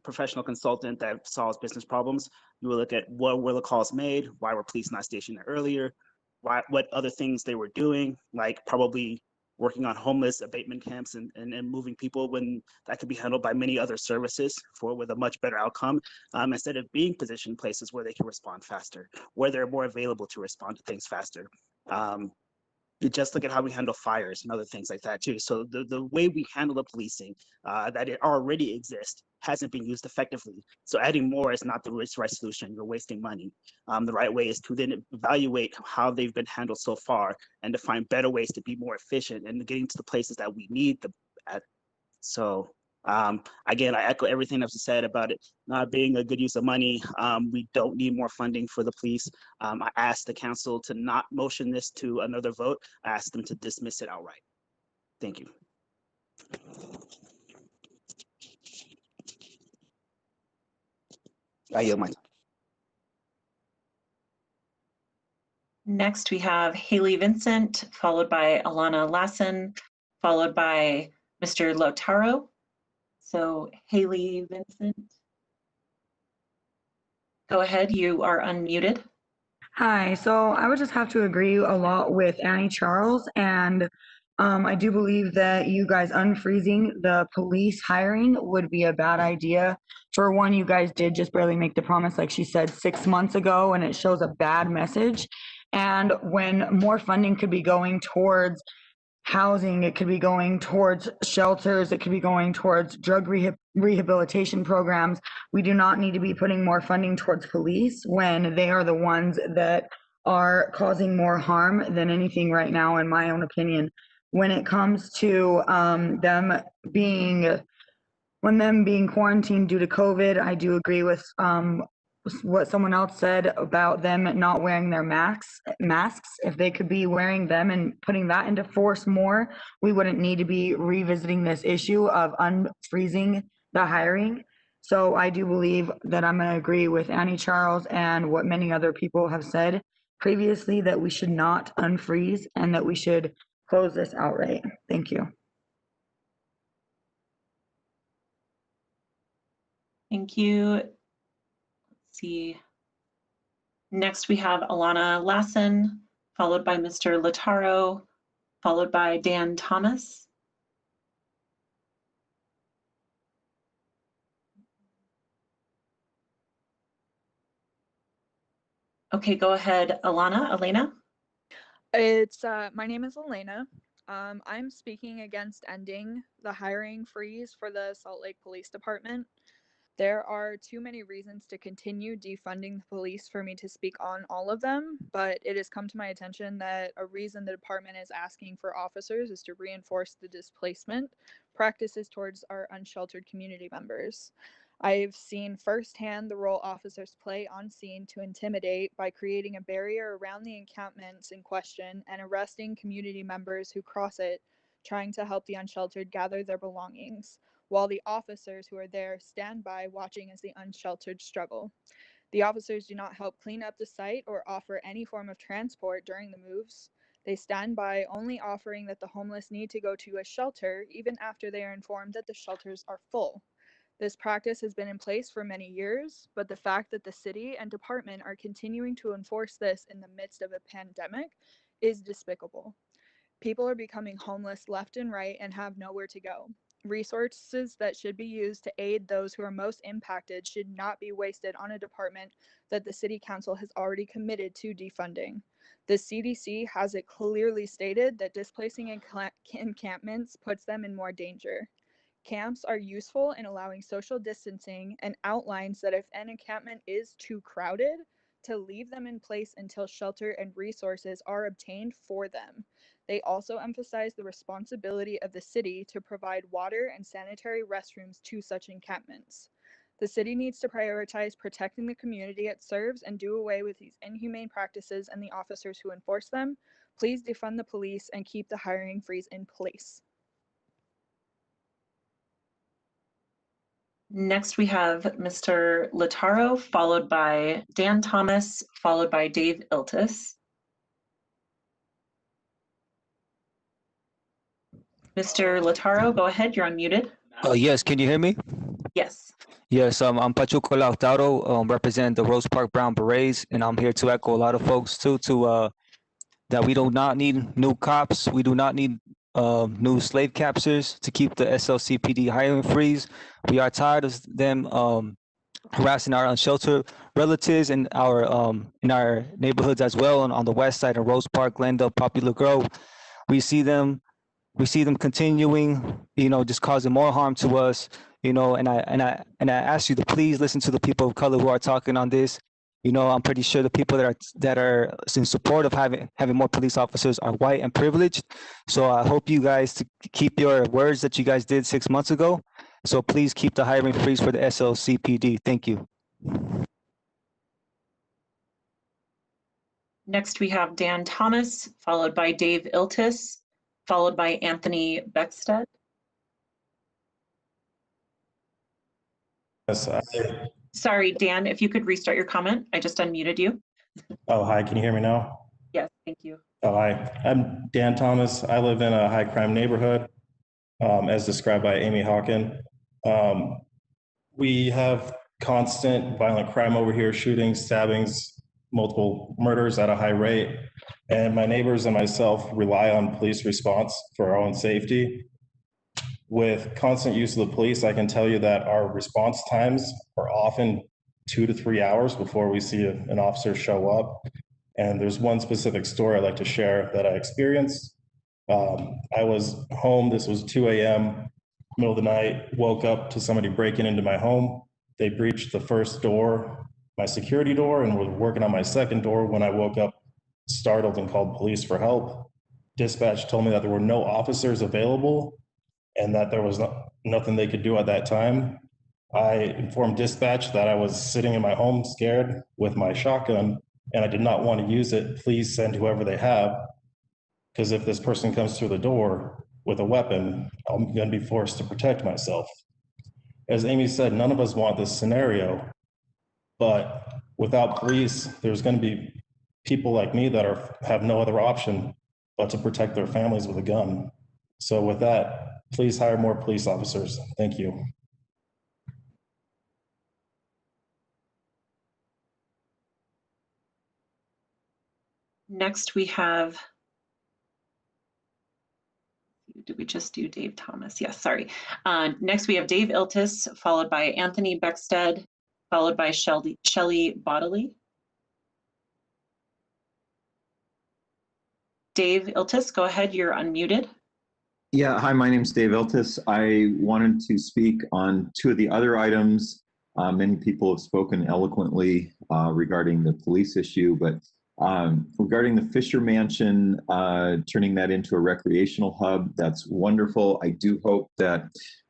professional consultant that solves business problems, you will look at what were the calls made, why were police not stationed there earlier, what other things they were doing, like probably working on homeless abatement camps and moving people when that could be handled by many other services with a much better outcome, instead of being positioned in places where they can respond faster, where they're more available to respond to things faster. you just look at how we handle fires and other things like that too. So the way we handle the policing that it already exists hasn't been used effectively. So adding more is not the right solution. You're wasting money. The right way is to then evaluate how they've been handled so far and to find better ways to be more efficient and getting to the places that we need them at. So again, I echo everything that was said about it not being a good use of money. We don't need more funding for the police. I asked the council to not motion this to another vote. I asked them to dismiss it outright. Thank you. I yield my time. Next, we have Haley Vincent, followed by Alana Lassen, followed by Mr. Lotaro. So Haley Vincent, go ahead, you are unmuted. Hi, so I would just have to agree a lot with Annie Charles, and I do believe that you guys unfreezing the police hiring would be a bad idea. For one, you guys did just barely make the promise, like she said, 6 months ago, and it shows a bad message. And when more funding could be going towards housing, it could be going towards shelters, it could be going towards drug rehabilitation programs. We do not need to be putting more funding towards police when they are the ones that are causing more harm than anything right now, in my own opinion. When it comes to them being quarantined due to COVID, I do agree with what someone else said about them not wearing their masks. If they could be wearing them and putting that into force more, we wouldn't need to be revisiting this issue of unfreezing the hiring. So I do believe that I'm going to agree with Annie Charles and what many other people have said previously, that we should not unfreeze and that we should close this outright. Thank you. Thank you. Let's see. Next, we have Alana Lassen, followed by Mr. Lotaro, followed by Dan Thomas. Okay, go ahead, Elena. My name is Elena. I'm speaking against ending the hiring freeze for the Salt Lake Police Department. There are too many reasons to continue defunding the police for me to speak on all of them, but it has come to my attention that a reason the department is asking for officers is to reinforce the displacement practices towards our unsheltered community members. I've seen firsthand the role officers play on scene to intimidate by creating a barrier around the encampments in question and arresting community members who cross it, trying to help the unsheltered gather their belongings, while the officers who are there stand by watching as the unsheltered struggle. The officers do not help clean up the site or offer any form of transport during the moves. They stand by, only offering that the homeless need to go to a shelter even after they are informed that the shelters are full. This practice has been in place for many years, but the fact that the city and department are continuing to enforce this in the midst of a pandemic is despicable. People are becoming homeless left and right and have nowhere to go. Resources that should be used to aid those who are most impacted should not be wasted on a department that the City Council has already committed to defunding. The CDC has it clearly stated that displacing encampments puts them in more danger. Camps are useful in allowing social distancing and outlines that if an encampment is too crowded, to leave them in place until shelter and resources are obtained for them. They also emphasize the responsibility of the city to provide water and sanitary restrooms to such encampments. The city needs to prioritize protecting the community it serves and do away with these inhumane practices and the officers who enforce them. Please defund the police and keep the hiring freeze in place. Next, we have Mr. Lotaro, followed by Dan Thomas, followed by Dave Iltus. Mr. Lotaro, go ahead, you're unmuted. Yes, can you hear me? Yes. Yes, I'm Pachuco Lautaro, represent the Rose Park Brown Berets, and I'm here to echo a lot of folks too, that we do not need new cops. We do not need new slave captures to keep the SLCPD hiring freeze. We are tired of them harassing our unsheltered relatives in our neighborhoods as well, on the west side of Rose Park, Glendale, Popular Grove. we see them continuing, just causing more harm to us, and I ask you to please listen to the people of color who are talking on this. I'm pretty sure the people that are in support of having more police officers are white and privileged. So I hope you guys to keep your words that you guys did 6 months ago. So please keep the hiring freeze for the SLCPD. Thank you. Next, we have Dan Thomas, followed by Dave Iltus, followed by Anthony Beckstead. Yes. Sorry, Dan, if you could restart your comment. I just unmuted you. Oh, hi. Can you hear me now? Yes, thank you. Oh, hi. I'm Dan Thomas. I live in a high crime neighborhood, as described by Amy Hawken. We have constant violent crime over here, shootings, stabbings, multiple murders at a high rate. And my neighbors and myself rely on police response for our own safety. With constant use of the police, I can tell you that our response times are often 2 to 3 hours before we see an officer show up. And there's one specific story I'd like to share that I experienced. I was home, this was 2 a.m., middle of the night, woke up to somebody breaking into my home. They breached the first door, my security door, and were working on my second door when I woke up startled and called police for help. Dispatch told me that there were no officers available and that there was nothing they could do at that time. I informed dispatch that I was sitting in my home scared with my shotgun and I did not want to use it. Please send whoever they have, because if this person comes through the door with a weapon, I'm going to be forced to protect myself. As Amy said, none of us want this scenario, but without police, there's going to be people like me that have no other option but to protect their families with a gun. So with that, please hire more police officers. Thank you. Next, we have, did we just do Dave Thomas? Yes, sorry. Next, we have Dave Iltus, followed by Anthony Beckstead, followed by Shelley Bodley. Dave Iltus, go ahead, you're unmuted. Yeah, hi, my name's Dave Iltus. I wanted to speak on two of the other items. Many people have spoken eloquently regarding the police issue, but regarding the Fisher Mansion, turning that into a recreational hub, that's wonderful. I do hope that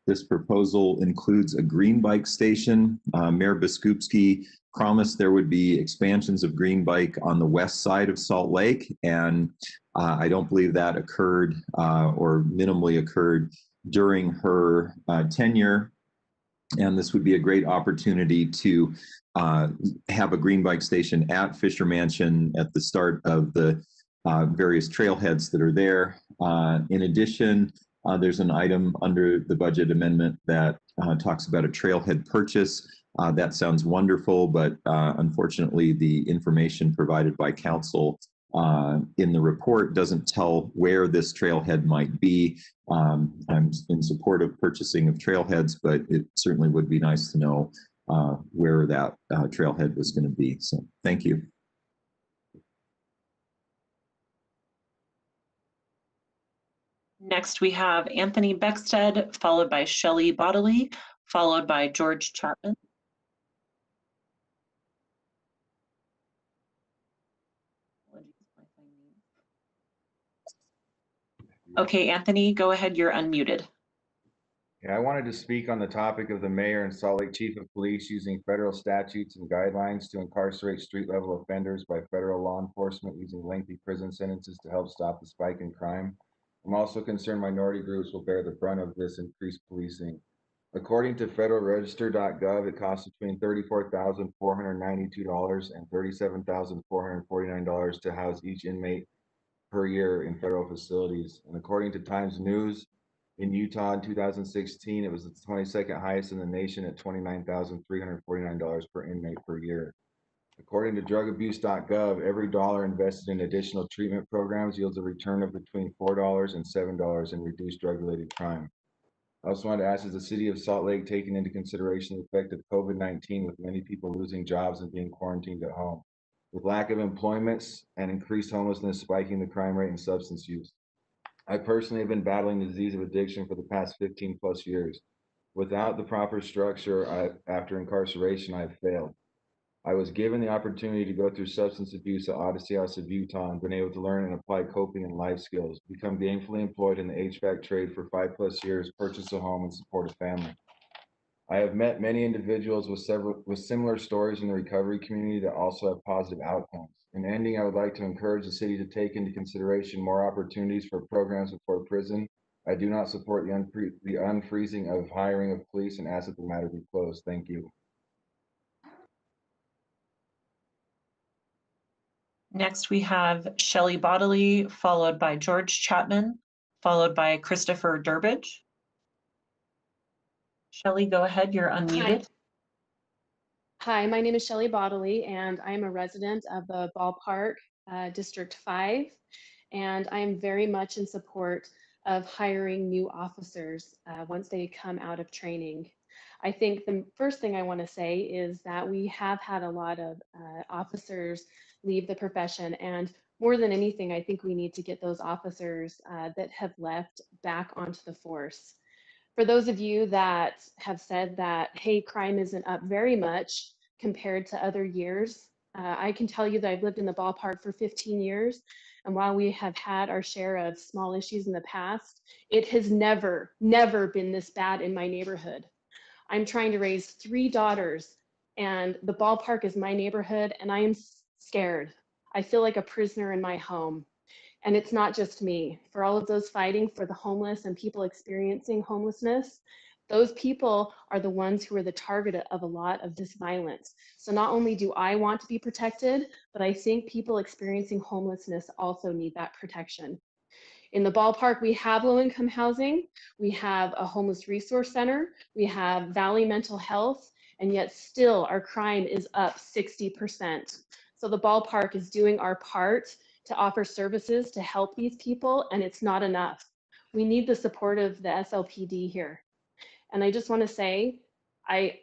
this proposal includes a green bike station. Mayor Biskupski promised there would be expansions of green bike on the west side of Salt Lake, and I don't believe that occurred or minimally occurred during her tenure. And this would be a great opportunity to have a green bike station at Fisher Mansion at the start of the various trailheads that are there. In addition, there's an item under the budget amendment that talks about a trailhead purchase. That sounds wonderful, but unfortunately, the information provided by council in the report doesn't tell where this trailhead might be. I'm in support of purchasing of trailheads, but it certainly would be nice to know where that trailhead was going to be. So thank you. Next, we have Anthony Beckstead, followed by Shelley Bodley, followed by George Chapman. Okay, Anthony, go ahead, you're unmuted. Yeah, I wanted to speak on the topic of the mayor and Salt Lake chief of police using federal statutes and guidelines to incarcerate street-level offenders by federal law enforcement using lengthy prison sentences to help stop the spike in crime. I'm also concerned minority groups will bear the brunt of this increased policing. According to federalregister.gov, it costs between $34,492 and $37,449 to house each inmate per year in federal facilities. And according to Times News, in Utah in 2016, it was the 22nd highest in the nation at $29,349 per inmate per year. According to drugabuse.gov, every dollar invested in additional treatment programs yields a return of between $4 and $7 in reduced drug-related crime. I also wanted to ask, is the city of Salt Lake taking into consideration the effect of COVID-19 with many people losing jobs and being quarantined at home, with lack of employments and increased homelessness spiking the crime rate and substance use? I personally have been battling the disease of addiction for the past 15 plus years. Without the proper structure after incarceration, I have failed. I was given the opportunity to go through substance abuse at Odyssey House of Utah and been able to learn and apply coping and life skills, become gainfully employed in the HVAC trade for 5+ years, purchase a home, and support a family. I have met many individuals with similar stories in the recovery community that also have positive outcomes. In ending, I would like to encourage the city to take into consideration more opportunities for programs before prison. I do not support the unfreezing of hiring of police and ask that the matter be closed. Thank you. Next, we have Shelley Bodley, followed by George Chapman, followed by Christopher Durbidge. Shelley, go ahead. You're unmuted. Hi, my name is Shelley Bodley, and I'm a resident of the Ballpark District 5, and I am very much in support of hiring new officers once they come out of training. I think the first thing I want to say is that we have had a lot of officers leave the profession, and more than anything, I think we need to get those officers that have left back onto the force. For those of you that have said that, hey, crime isn't up very much compared to other years, I can tell you that I've lived in the ballpark for 15 years. And while we have had our share of small issues in the past, it has never been this bad in my neighborhood. I'm trying to raise 3 daughters, and the ballpark is my neighborhood, and I am scared. I feel like a prisoner in my home. And it's not just me. For all of those fighting for the homeless and people experiencing homelessness, those people are the ones who are the target of a lot of this violence. So not only do I want to be protected, but I think people experiencing homelessness also need that protection. In the ballpark, we have low-income housing, we have a homeless resource center, we have Valley Mental Health, and yet still our crime is up 60%. So the ballpark is doing our part to offer services to help these people, and it's not enough. We need the support of the SLPD here. And I just want to say, I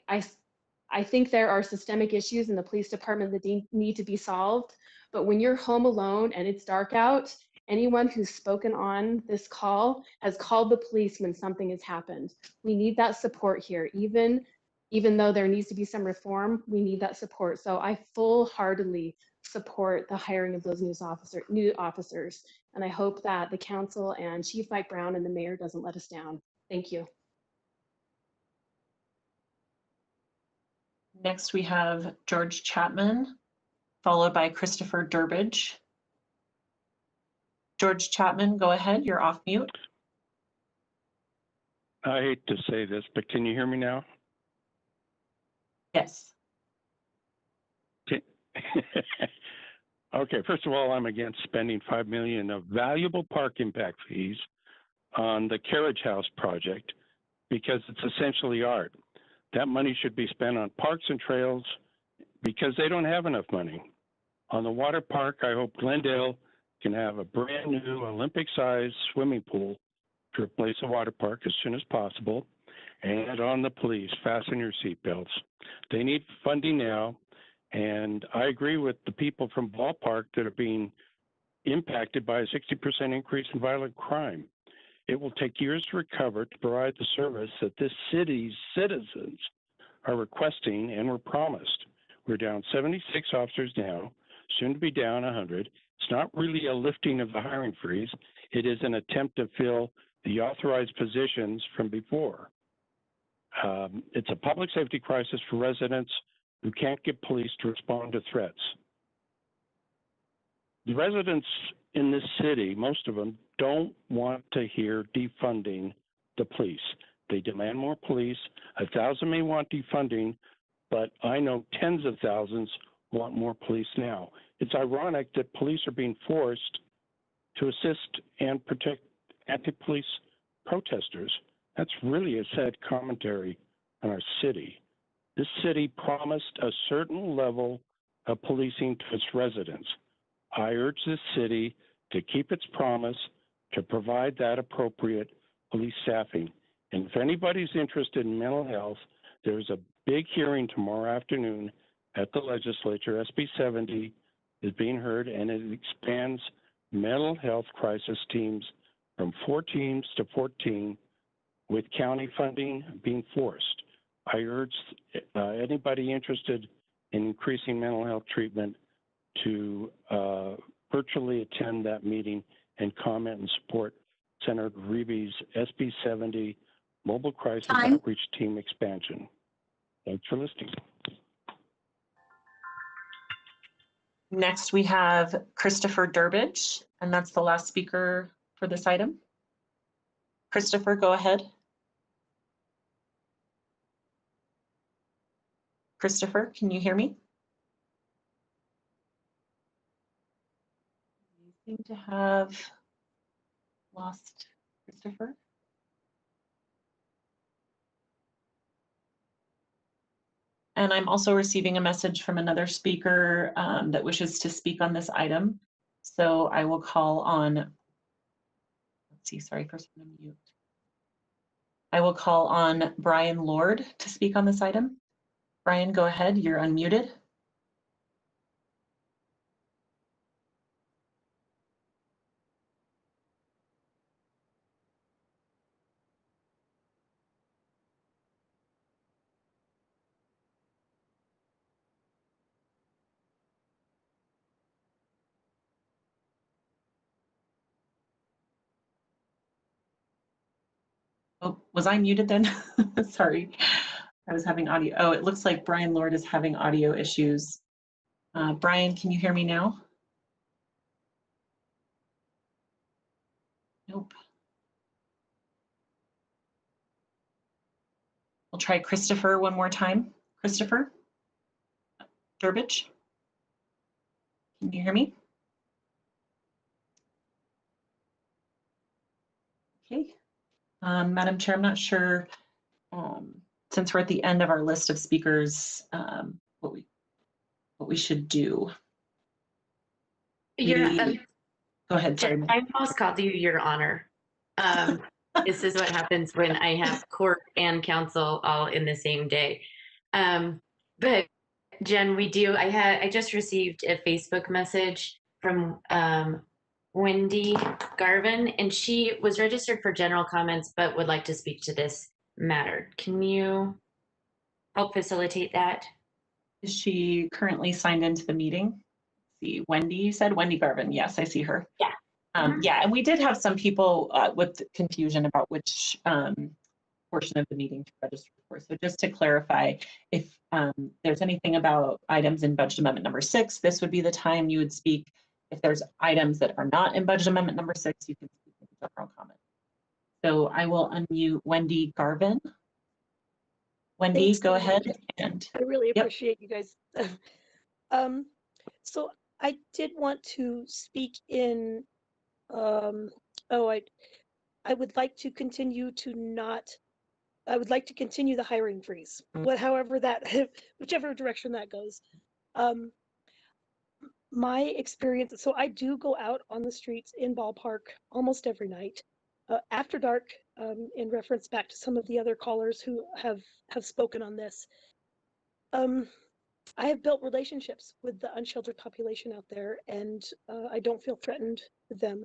think there are systemic issues in the police department that need to be solved, but when you're home alone and it's dark out, anyone who's spoken on this call has called the police when something has happened. We need that support here, even though there needs to be some reform, we need that support. So I full-heartedly support the hiring of those new officers. And I hope that the council and Chief Mike Brown and the mayor doesn't let us down. Thank you. Next, we have George Chapman, followed by Christopher Durbidge. George Chapman, go ahead. You're off mute. I hate to say this, but can you hear me now? Yes. Okay, first of all, I'm against spending $5 million of valuable park impact fees on the Carriage House project because it's essentially art. That money should be spent on parks and trails because they don't have enough money. On the water park, I hope Glendale can have a brand new Olympic-sized swimming pool to replace the water park as soon as possible. And on the police, fasten your seatbelts. They need funding now. And I agree with the people from Ballpark that are being impacted by a 60% increase in violent crime. It will take years to recover to provide the service that this city's citizens are requesting and were promised. We're down 76 officers now, soon to be down 100. It's not really a lifting of the hiring freeze. It is an attempt to fill the authorized positions from before. It's a public safety crisis for residents who can't get police to respond to threats. The residents in this city, most of them, don't want to hear defunding the police. They demand more police. 1,000 may want defunding, but I know tens of thousands want more police now. It's ironic that police are being forced to assist and protect anti-police protesters. That's really a sad commentary on our city. This city promised a certain level of policing to its residents. I urge this city to keep its promise to provide that appropriate police staffing. And if anybody's interested in mental health, there's a big hearing tomorrow afternoon at the legislature. SB 70 is being heard, and it expands mental health crisis teams from 4 teams to 14 with county funding being forced. I urge anybody interested in increasing mental health treatment to virtually attend that meeting and comment and support Senator Reeby's SB 70 Mobile Crisis Outreach Team expansion. Thanks for listening. Next, we have Christopher Durbidge, and that's the last speaker for this item. Christopher, go ahead. Christopher, can you hear me? You seem to have lost Christopher. And I'm also receiving a message from another speaker that wishes to speak on this item. So I will call on, let's see, sorry, first I'm gonna mute. I will call on Brian Lord to speak on this item. Brian, go ahead, you're unmuted. Oh, was I muted then? Sorry, I was having audio. Oh, it looks like Brian Lord is having audio issues. Brian, can you hear me now? Nope. We'll try Christopher one more time. Christopher Durbidge, can you hear me? Okay. Madam Chair, I'm not sure, since we're at the end of our list of speakers, what we should do. Go ahead, sorry. I almost called you Your Honor. This is what happens when I have court and counsel all in the same day. But Jen, I just received a Facebook message from Wendy Garvin, and she was registered for general comments, but would like to speak to this matter. Can you help facilitate that? Is she currently signed into the meeting? Let's see, Wendy, you said? Wendy Garvin, yes, I see her. Yeah. Yeah, and we did have some people with confusion about which portion of the meeting to register for. So just to clarify, if there's anything about items in Budget Amendment number 6, this would be the time you would speak. If there's items that are not in Budget Amendment number 6, you can speak in general comment. So I will unmute Wendy Garvin. Wendy, Thanks, go Wendy. ahead. And I really yep. appreciate you guys. So I did want to speak in, I would like to continue I would like to continue the hiring freeze, however that, whichever direction that goes. My experience, so I do go out on the streets in Ballpark almost every night after dark, in reference back to some of the other callers who have spoken on this. I have built relationships with the unsheltered population out there, and I don't feel threatened with them.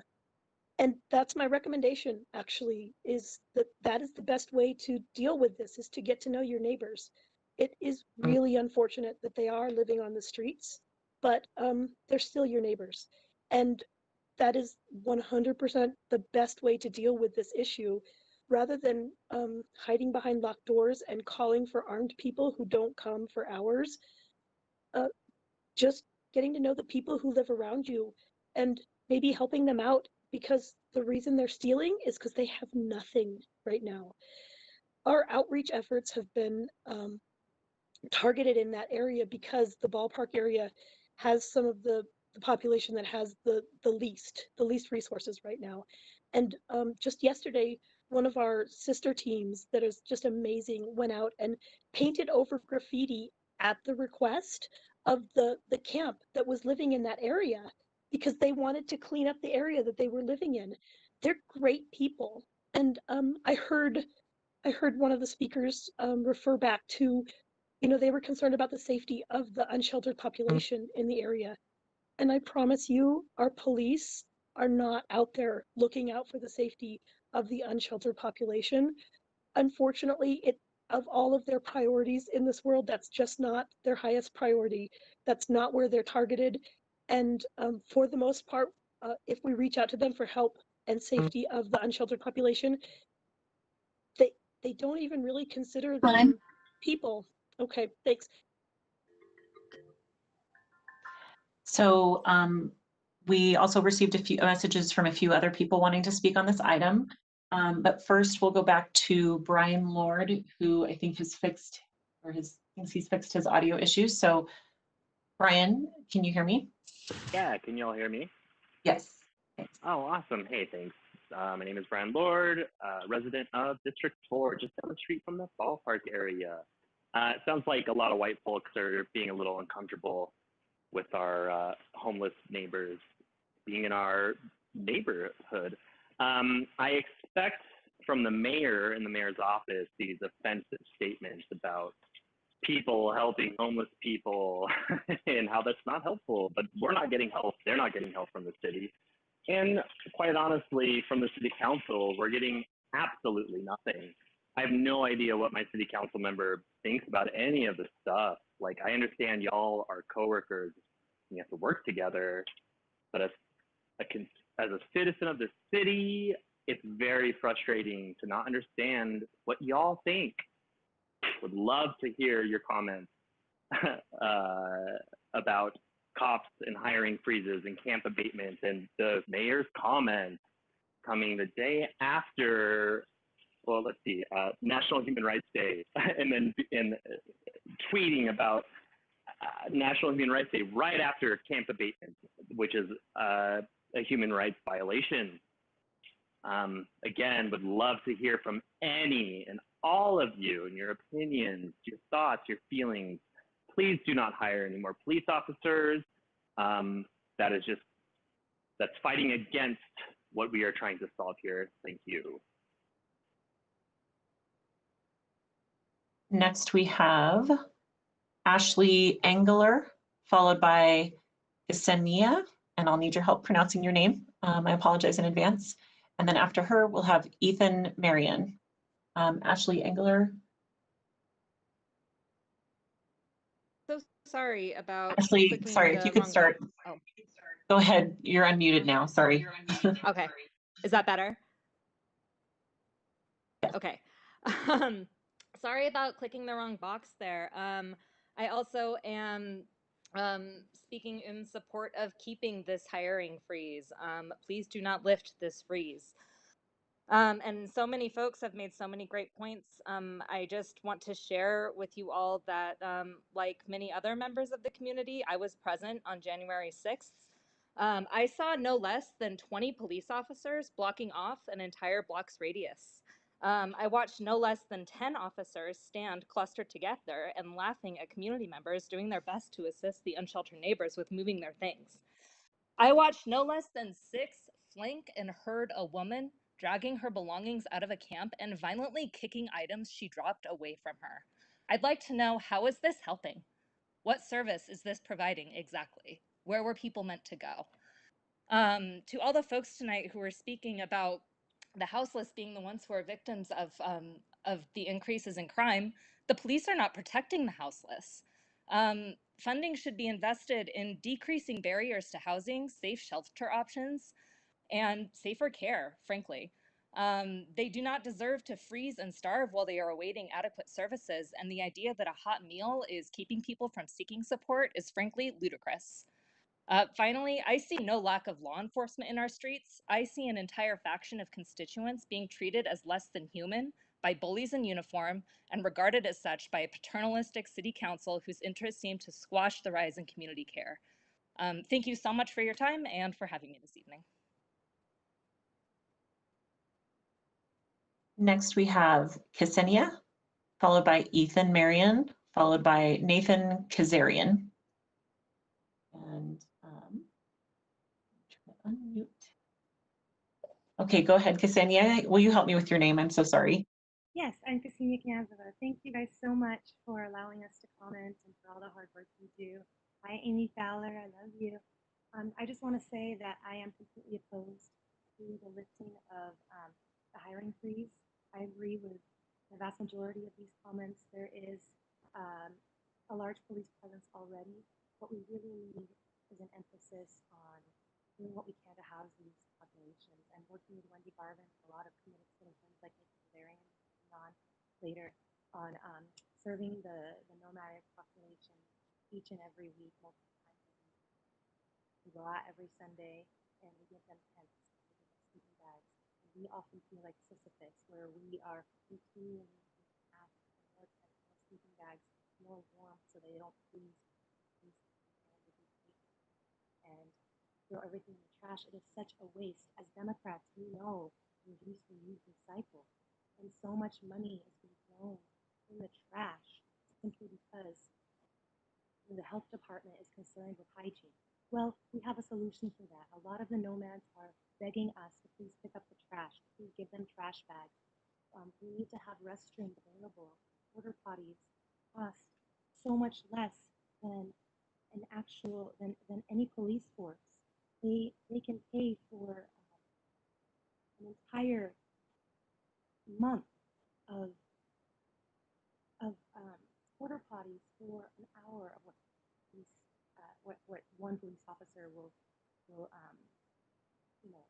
And that's my recommendation, actually, is that is the best way to deal with this, is to get to know your neighbors. It is really unfortunate that they are living on the streets, but they're still your neighbors. And that is 100% the best way to deal with this issue, rather than hiding behind locked doors and calling for armed people who don't come for hours. Just getting to know the people who live around you and maybe helping them out, because the reason they're stealing is because they have nothing right now. Our outreach efforts have been targeted in that area because the Ballpark area has some of the population that has the least resources right now. And just yesterday, one of our sister teams that is just amazing went out and painted over graffiti at the request of the camp that was living in that area, because they wanted to clean up the area that they were living in. They're great people. And I heard one of the speakers refer back to, they were concerned about the safety of the unsheltered population in the area. And I promise you, our police are not out there looking out for the safety of the unsheltered population. Unfortunately, of all of their priorities in this world, that's just not their highest priority. That's not where they're targeted. And for the most part, if we reach out to them for help and safety of the unsheltered population, they don't even really consider them people. Okay, thanks. So we also received a few messages from a few other people wanting to speak on this item. But first we'll go back to Brian Lord, who I think has fixed, or thinks he's fixed his audio issues. So Brian, can you hear me? Yeah, can you all hear me? Yes. Thanks. Oh, awesome. Hey, thanks. My name is Brian Lord, resident of District 4, just down the street from the ballpark area. It sounds like a lot of white folks are being a little uncomfortable with our homeless neighbors being in our neighborhood. I expect from the mayor and the mayor's office these offensive statements about people helping homeless people and how that's not helpful, but we're not getting help. They're not getting help from the city. And quite honestly, from the city council, we're getting absolutely nothing. I have no idea what my city council member thinks about any of this stuff. Like, I understand y'all are coworkers, you have to work together, but as a citizen of the city, it's very frustrating to not understand what y'all think. Would love to hear your comments about cops and hiring freezes and camp abatements, and the mayor's comments coming the day after, well, let's see, National Human Rights Day, and then tweeting about National Human Rights Day right after camp abatement, which is a human rights violation. Again, would love to hear from any and all of you and your opinions, your thoughts, your feelings. Please do not hire any more police officers. That's fighting against what we are trying to solve here. Thank you. Next we have Ashley Engler, followed by Ksenia, and I'll need your help pronouncing your name. I apologize in advance. And then after her, we'll have Ethan Marion. Ashley Engler. So sorry about Ashley, sorry, if you could start. Oh. Go ahead, you're unmuted now, sorry. Okay, is that better? Okay. Sorry about clicking the wrong box there. I also am speaking in support of keeping this hiring freeze. Please do not lift this freeze. And so many folks have made so many great points. I just want to share with you all that, like many other members of the community, I was present on January 6th. I saw no less than 20 police officers blocking off an entire block's radius. I watched no less than 10 officers stand clustered together and laughing at community members doing their best to assist the unsheltered neighbors with moving their things. I watched no less than 6 flank and herd a woman dragging her belongings out of a camp and violently kicking items she dropped away from her. I'd like to know, how is this helping? What service is this providing exactly? Where were people meant to go? To all the folks tonight who are speaking about the houseless being the ones who are victims of the increases in crime, the police are not protecting the houseless. Funding should be invested in decreasing barriers to housing, safe shelter options, and safer care, frankly. They do not deserve to freeze and starve while they are awaiting adequate services, and the idea that a hot meal is keeping people from seeking support is frankly ludicrous. Finally, I see no lack of law enforcement in our streets. I see an entire faction of constituents being treated as less than human by bullies in uniform and regarded as such by a paternalistic city council whose interests seem to squash the rise in community care. Thank you so much for your time and for having me this evening. Next we have Ksenia, followed by Ethan Marion, followed by Nathan Kazarian. And unmute. Okay, go ahead, Ksenia. Will you help me with your name? I'm so sorry. Yes, I'm Ksenia Kanzova. Thank you guys so much for allowing us to comment and for all the hard work you do. Hi, Amy Fowler. I love you. I just want to say that I am completely opposed to the lifting of the hiring freeze. I agree with the vast majority of these comments. There is a large police presence already. What we really need is an emphasis on doing what we can to house these populations, and working with Wendy Garvin, a lot of committed citizens like Nick Kazarian, on later on serving the nomadic population each and every week, multiple times a week. We go out every Sunday and we give them tents, we give them sleeping bags. And we often feel like Sisyphus, where we are continually asked for more tents, more sleeping bags, more warmth, so they don't freeze and throw everything in the trash. It is such a waste. As Democrats, we know reduce, reuse, recycle, and so much money is being thrown in the trash simply because the health department is concerned with hygiene. Well, we have a solution for that. A lot of the nomads are begging us to please pick up the trash, to please give them trash bags. We need to have restrooms available. Porta potties cost so much less than an actual than any police force. They can pay for an entire month of porta potties for an hour of what police what one police officer will you know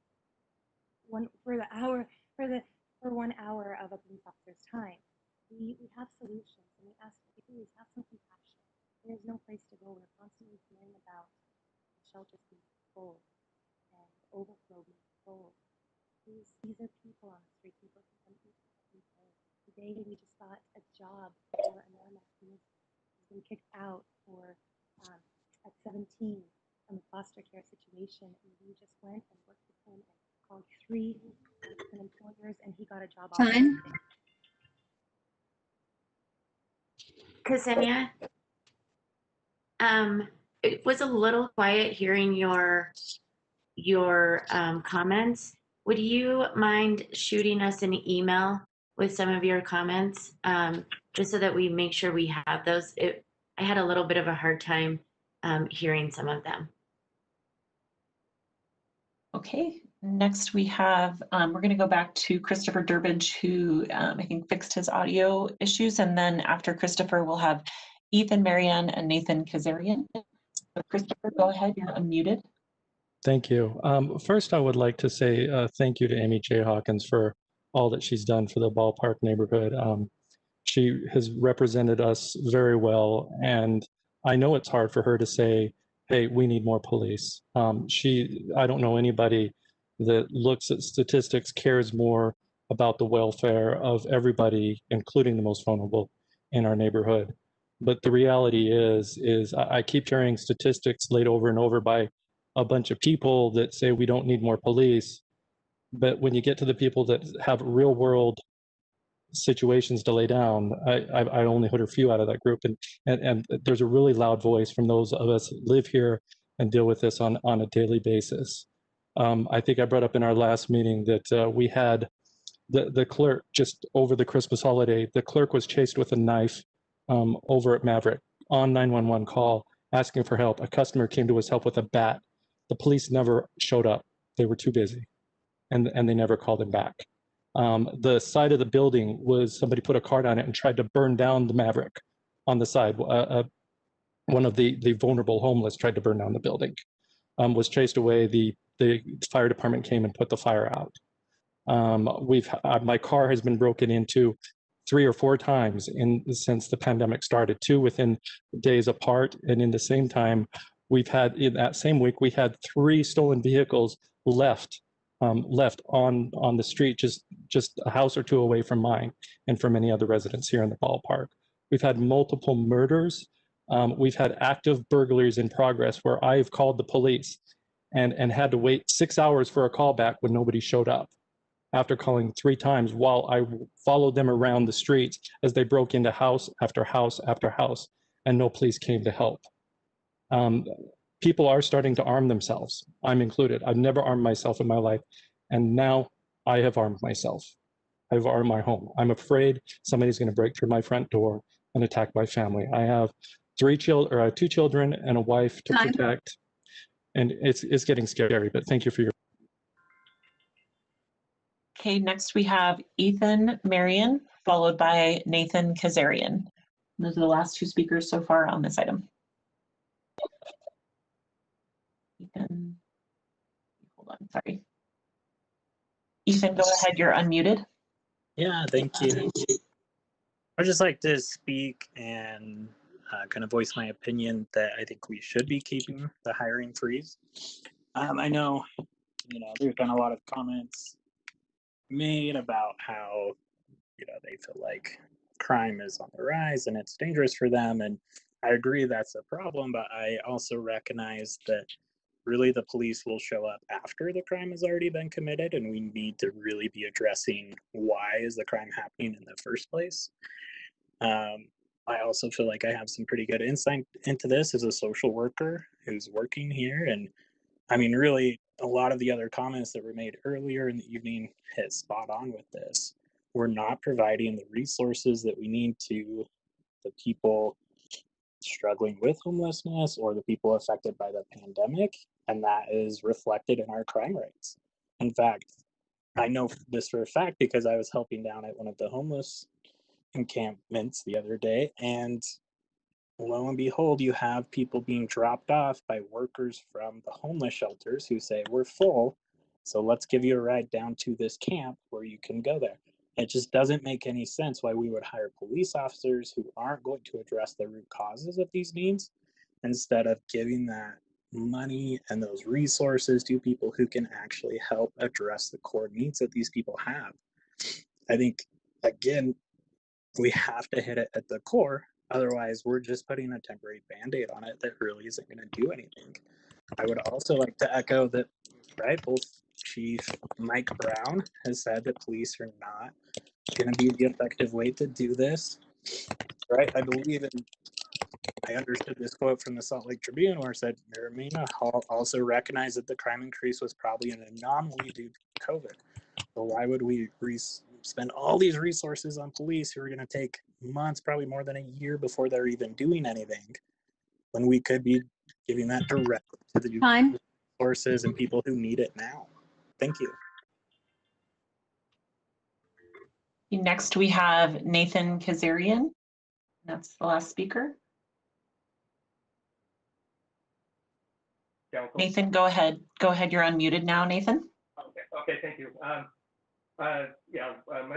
one for the hour for 1 hour of a police officer's time. We have solutions, and we ask that please have some compassion. There is no place to go. We're constantly hearing about the shelters being full and overflow being full. These are people on the street. People can come to every day. Today we just got a job for a nomad who has been kicked out for at 17 from a foster care situation, and we just went and worked with him and called 3 different employers, and he got a job. Time. Ksenia, it was a little quiet hearing your comments. Would you mind shooting us an email with some of your comments, just so that we make sure we have those? I had a little bit of a hard time hearing some of them. Okay, next we have, we're going to go back to Christopher Durbidge, who I think fixed his audio issues. And then after Christopher, we'll have Ethan, Marianne, and Nathan Kazarian. So Christopher, go ahead, you're unmuted. Thank you. First, I would like to say thank you to Amy J. Hawkins for all that she's done for the ballpark neighborhood. She has represented us very well, and I know it's hard for her to say, hey, we need more police. I don't know anybody that looks at statistics, cares more about the welfare of everybody, including the most vulnerable in our neighborhood. But the reality is I keep hearing statistics laid over and over by a bunch of people that say we don't need more police. But when you get to the people that have real world situations to lay down, I only heard a few out of that group. And there's a really loud voice from those of us that live here and deal with this on a daily basis. I think I brought up in our last meeting that we had the clerk just over the Christmas holiday, the clerk was chased with a knife over at Maverick on 911 call, asking for help. A customer came to his help with a bat. The police never showed up. They were too busy, and they never called him back. The side of the building was somebody put a card on it and tried to burn down the Maverick on the side. One of the vulnerable homeless tried to burn down the building, was chased away. The fire department came and put the fire out. My car has been broken into 3 or 4 times since the pandemic started, 2 within days apart. And in the same time, in that same week, we had 3 stolen vehicles left on the street, just a house or 2 away from mine and from many other residents here in the ballpark. We've had multiple murders. We've had active burglaries in progress where I've called the police and had to wait 6 hours for a call back when nobody showed up, after calling 3 times while I followed them around the streets as they broke into house after house after house, and no police came to help. People are starting to arm themselves, I'm included. I've never armed myself in my life, and now I have armed myself. I've armed my home. I'm afraid somebody's going to break through my front door and attack my family. I have 2 children and a wife to protect, and it's getting scary, but thank you for your. Okay, next we have Ethan Marion, followed by Nathan Kazarian. Those are the last two speakers so far on this item. Ethan, hold on, sorry. Ethan, go ahead, you're unmuted. Yeah, thank you. I'd just like to speak and kind of voice my opinion that I think we should be keeping the hiring freeze. I know, there's been a lot of comments made about how, they feel like crime is on the rise and it's dangerous for them. And I agree that's a problem, but I also recognize that really the police will show up after the crime has already been committed, and we need to really be addressing why is the crime happening in the first place. I also feel like I have some pretty good insight into this as a social worker who's working here. And I mean, really, a lot of the other comments that were made earlier in the evening hit spot on with this. We're not providing the resources that we need to the people struggling with homelessness or the people affected by the pandemic, and that is reflected in our crime rates. In fact, I know this for a fact because I was helping down at one of the homeless encampments the other day, and lo and behold, you have people being dropped off by workers from the homeless shelters who say, we're full, so let's give you a ride down to this camp where you can go there. It just doesn't make any sense why we would hire police officers who aren't going to address the root causes of these needs instead of giving that money and those resources to people who can actually help address the core needs that these people have. I think, again, we have to hit it at the core. Otherwise, we're just putting a temporary Band-Aid on it that really isn't going to do anything. I would also like to echo that, right, both Chief Mike Brown has said that police are not going to be the effective way to do this, right? I believe in, I understood this quote from the Salt Lake Tribune where it said, Maramina also recognized that the crime increase was probably an anomaly due to COVID. So why would we spend all these resources on police who are going to take months, probably more than a year before they're even doing anything, when we could be giving that directly to the resources and people who need it now? Thank you. Next, we have Nathan Kazarian. That's the last speaker. Nathan, go ahead. Go ahead. You're unmuted now, Nathan. Okay, thank you. My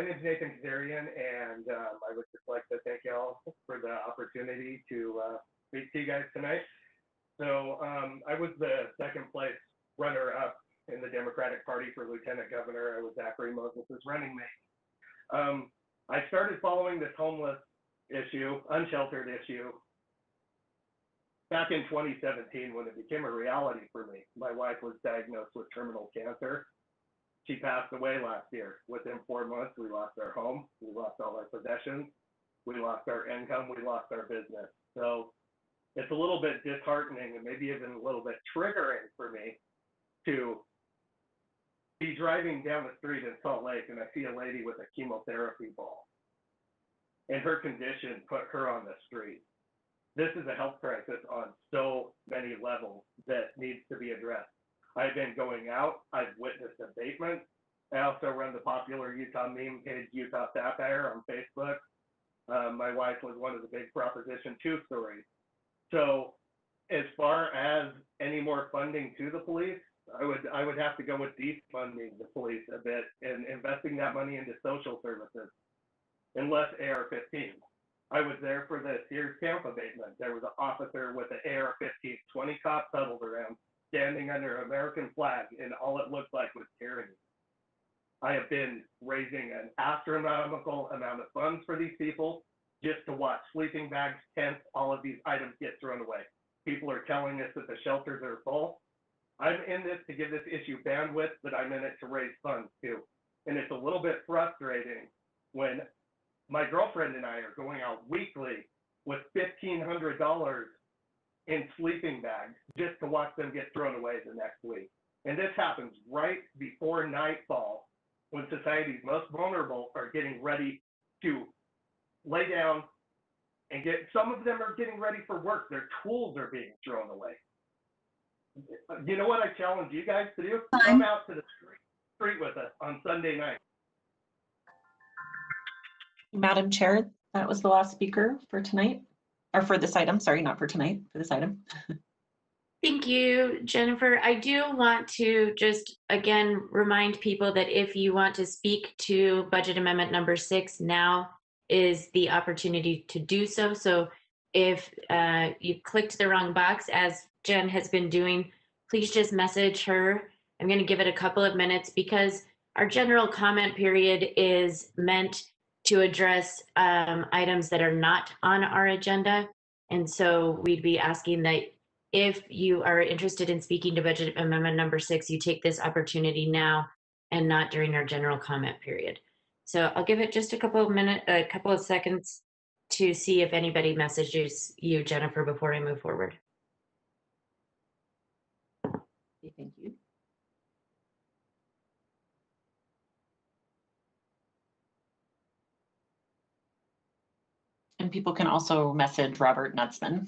name is Nathan Kazarian, and I would just like to thank y'all for the opportunity to speak to you guys tonight. So I was the second place runner-up in the Democratic Party for Lieutenant Governor. I was Zachary Moses' running mate. I started following this homeless issue, unsheltered issue, back in 2017 when it became a reality for me. My wife was diagnosed with terminal cancer. She passed away last year. Within 4 months, we lost our home, we lost all our possessions, we lost our income, we lost our business. So it's a little bit disheartening and maybe even a little bit triggering for me to be driving down the street in Salt Lake and I see a lady with a chemotherapy ball. And her condition put her on the street. This is a health crisis on so many levels that needs to be addressed. I've been going out, I've witnessed abatement. I also run the popular Utah meme page, Utah Satire, on Facebook. My wife was one of the big Proposition 2 stories. So as far as any more funding to the police, I would have to go with defunding the police a bit and investing that money into social services and less AR-15. I was there for the Sears camp abatement. There was an officer with an AR-15, 20 cops huddled around, standing under an American flag, and all it looked like was tyranny. I have been raising an astronomical amount of funds for these people just to watch sleeping bags, tents, all of these items get thrown away. People are telling us that the shelters are full. I'm in this to give this issue bandwidth, but I'm in it to raise funds too. And it's a little bit frustrating when my girlfriend and I are going out weekly with $1,500 in sleeping bags just to watch them get thrown away the next week. And this happens right before nightfall when society's most vulnerable are getting ready to lay down and some of them are getting ready for work. Their tools are being thrown away. You know what I challenge you guys to do? Come out to the street with us on Sunday night. Madam Chair, that was the last speaker for tonight, or for this item. Sorry, not for tonight, for this item. Thank you, Jennifer. I do want to just again remind people that if you want to speak to budget amendment number 6, now is the opportunity to do so. So if you clicked the wrong box, as Jen has been doing, please just message her. I'm going to give it a couple of minutes because our general comment period is meant to address items that are not on our agenda. And so we'd be asking that if you are interested in speaking to budget amendment number 6, you take this opportunity now and not during our general comment period. So I'll give it just a couple of seconds to see if anybody messages you, Jennifer, before I move forward. Thank you. And people can also message Robert Nutzman,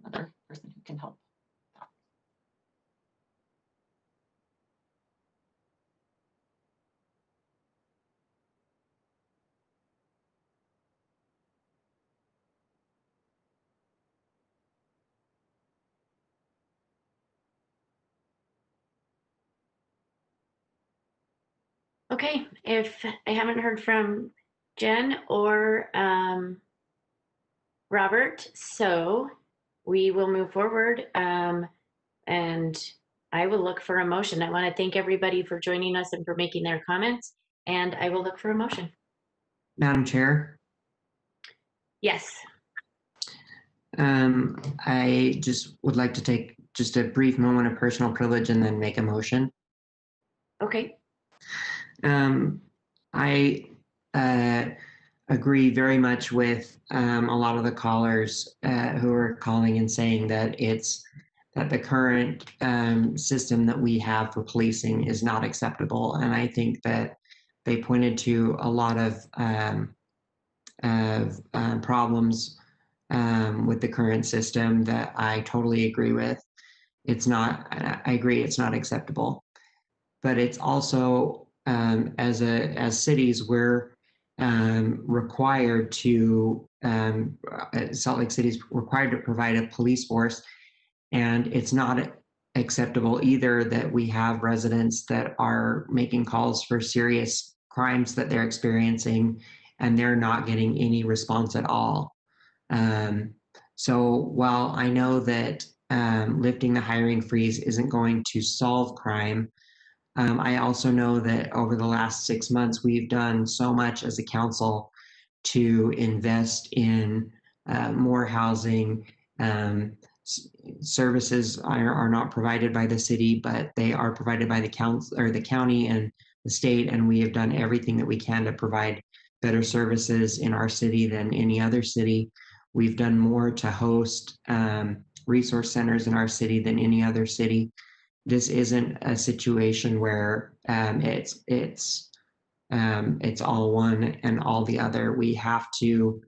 another person who can help. Okay, if I haven't heard from Jen or Robert, so we will move forward and I will look for a motion. I want to thank everybody for joining us and for making their comments, and I will look for a motion. Madam Chair? Yes. I just would like to take just a brief moment of personal privilege and then make a motion. Okay. I agree very much with a lot of the callers who are calling and saying that the current system that we have for policing is not acceptable. And I think that they pointed to a lot of problems with the current system that I totally agree with. I agree it's not acceptable. But it's also, as cities, we're required to, Salt Lake City is required to provide a police force, and it's not acceptable either that we have residents that are making calls for serious crimes that they're experiencing, and they're not getting any response at all. So while I know that lifting the hiring freeze isn't going to solve crime, I also know that over the last 6 months, we've done so much as a council to invest in more housing. Services are not provided by the city, but they are provided by the council or the county and the state, and we have done everything that we can to provide better services in our city than any other city. We've done more to host resource centers in our city than any other city. This isn't a situation where it's all one and all the other. We have to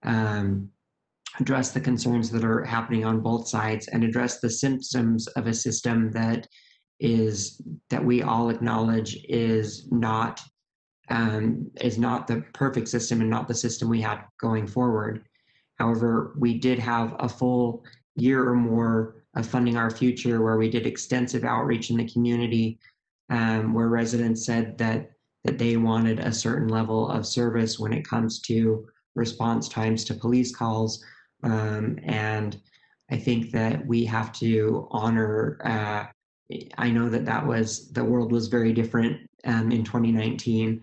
address the concerns that are happening on both sides and address the symptoms of a system that we all acknowledge is not the perfect system and not the system we had going forward. However, we did have a full year or more of Funding Our Future, where we did extensive outreach in the community, where residents said that they wanted a certain level of service when it comes to response times to police calls. And I think that we have to honor, I know that the world was very different in 2019,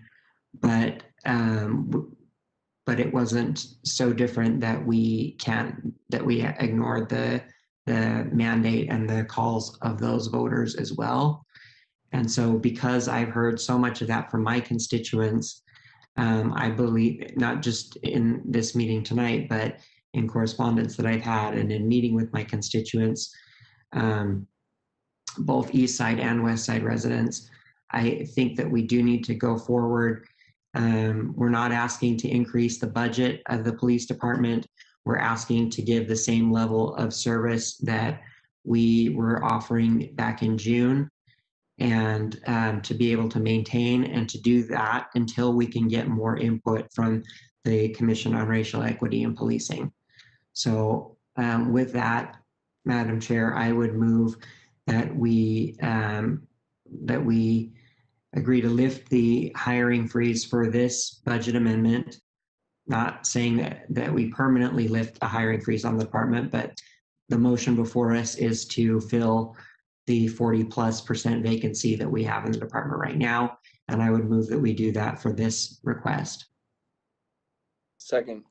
but it wasn't so different that we ignored the mandate and the calls of those voters as well. And so because I've heard so much of that from my constituents, I believe, not just in this meeting tonight, but in correspondence that I've had and in meeting with my constituents, both East Side and West Side residents, I think that we do need to go forward. We're not asking to increase the budget of the police department. We're asking to give the same level of service that we were offering back in June, and to be able to maintain and to do that until we can get more input from the Commission on Racial Equity and Policing. So with that, Madam Chair, I would move that we agree to lift the hiring freeze for this budget amendment. Not saying that we permanently lift the hiring freeze on the department, but the motion before us is to fill the 40+% vacancy that we have in the department right now. And I would move that we do that for this request. Second.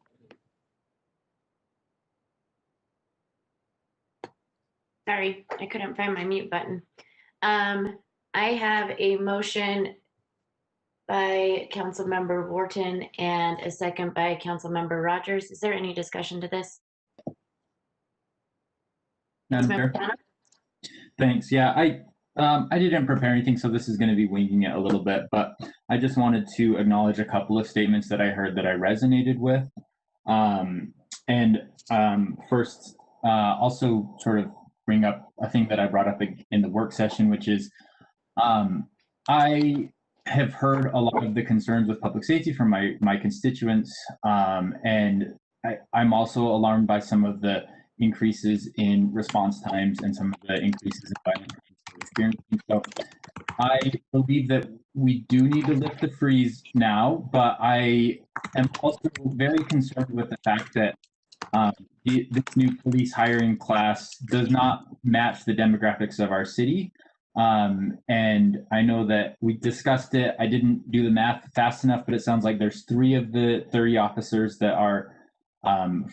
Sorry, I couldn't find my mute button. I have a motion by Councilmember Wharton and a second by Councilmember Rogers. Is there any discussion to this? Madam Chair. Thanks. Yeah, I didn't prepare anything, so this is going to be winging it a little bit, but I just wanted to acknowledge a couple of statements that I heard that I resonated with. First, also sort of bring up a thing that I brought up in the work session, which is I have heard a lot of the concerns with public safety from my constituents, and I'm also alarmed by some of the increases in response times and some of the increases in violent experiencing. So I believe that we do need to lift the freeze now, but I am also very concerned with the fact that this new police hiring class does not match the demographics of our city. And I know that we discussed it. I didn't do the math fast enough, but it sounds like there's 3 of the 30 officers that are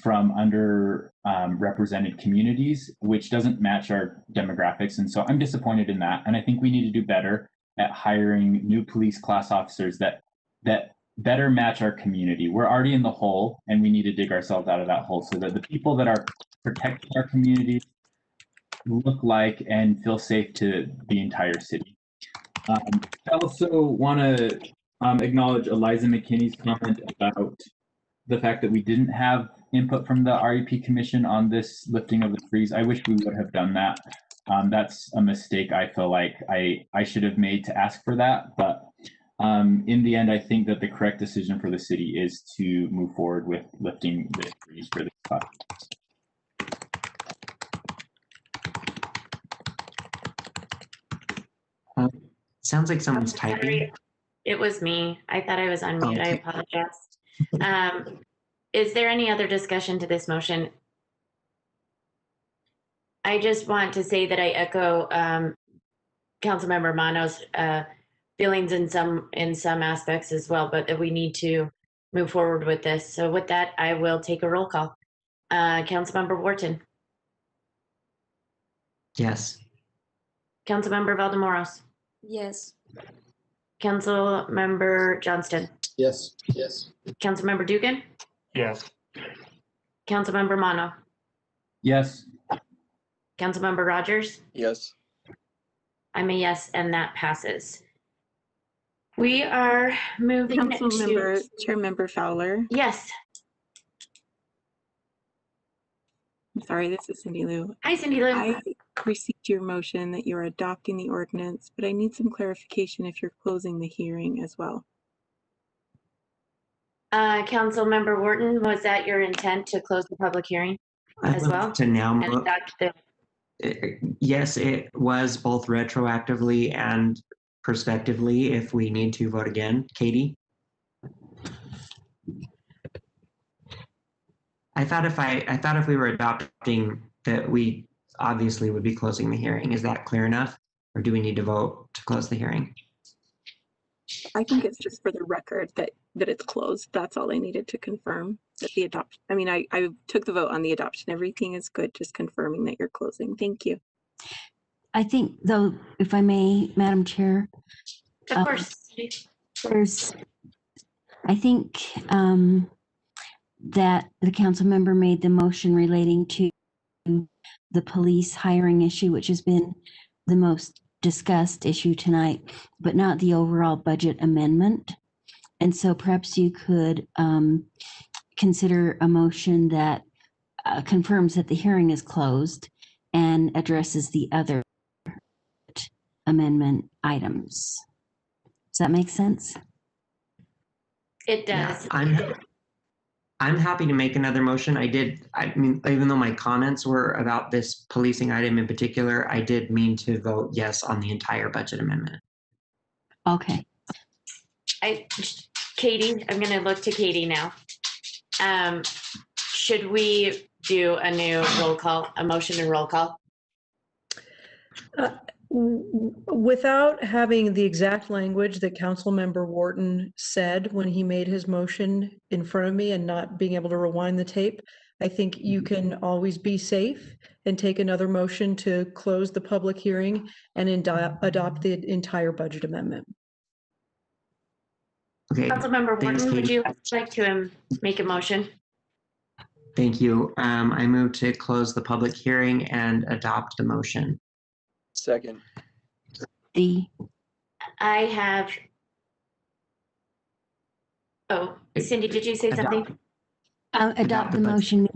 from underrepresented communities, which doesn't match our demographics. And so I'm disappointed in that. And I think we need to do better at hiring new police class officers that better match our community. We're already in the hole, and we need to dig ourselves out of that hole so that the people that are protecting our communities look like and feel safe to the entire city. I also want to acknowledge Eliza McKinney's comment about the fact that we didn't have input from the REP Commission on this lifting of the freeze. I wish we would have done that. That's a mistake I feel like I should have made to ask for that. But in the end, I think that the correct decision for the city is to move forward with lifting the freeze for this class. Sounds like someone's typing. Sorry, it was me. I thought I was on mute. I apologize. Is there any other discussion to this motion? I just want to say that I echo Councilmember Mano's feelings in some aspects as well, but that we need to move forward with this. So with that, I will take a roll call. Councilmember Wharton. Yes. Councilmember Valdemoros. Yes. Councilmember Johnston. Yes. Yes. Councilmember Dugan. Yes. Councilmember Mano. Yes. Councilmember Rogers. Yes. I'm a yes, and that passes. We are moving Councilmember, to Chairmember Fowler. Yes. I'm sorry, this is Cindy Lou. Hi, Cindy Lou. I received your motion that you're adopting the ordinance, but I need some clarification if you're closing the hearing as well. Councilmember Wharton, was that your intent to close the public hearing as well? To now And adopt the yes, it was both retroactively and prospectively if we need to vote again. Katie? I thought if we were adopting that we obviously would be closing the hearing. Is that clear enough? Or do we need to vote to close the hearing? I think it's just for the record that it's closed. That's all I needed to confirm that the adoption. I mean, I took the vote on the adoption. Everything is good. Just confirming that you're closing. Thank you. I think, though, if I may, Madam Chair. Of course. I think that the council member made the motion relating to the police hiring issue, which has been the most discussed issue tonight, but not the overall budget amendment. And so perhaps you could consider a motion that confirms that the hearing is closed and addresses the other amendment items. Does that make sense? It Yeah, does. I'm happy to make another motion. I mean, even though my comments were about this policing item in particular, I did mean to vote yes on the entire budget amendment. Okay. Katie, I'm going to look to Katie now. Should we do a new roll call, a motion and roll call? Without having the exact language that Councilmember Wharton said when he made his motion in front of me and not being able to rewind the tape, I think you can always be safe and take another motion to close the public hearing and adopt the entire budget amendment. Okay. Councilmember Thanks, Wharton, would Katie. you like to make a motion? Thank you. I move to close the public hearing and adopt the motion. Second. I have. Oh, Cindy, did you say something? Adopt the motion,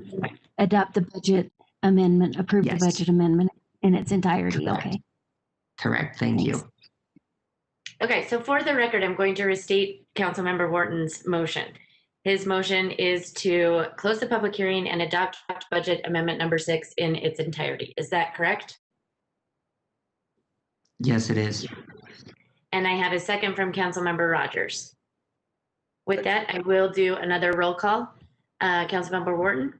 adopt the budget amendment, approve the budget amendment in its entirety. Correct. Okay. Correct. Thank you. Okay, so for the record, I'm going to restate Councilmember Wharton's motion. His motion is to close the public hearing and adopt budget amendment number 6 in its entirety. Is that correct? Yes, it is. And I have a second from Councilmember Rogers. With that, I will do another roll call. Councilmember Wharton,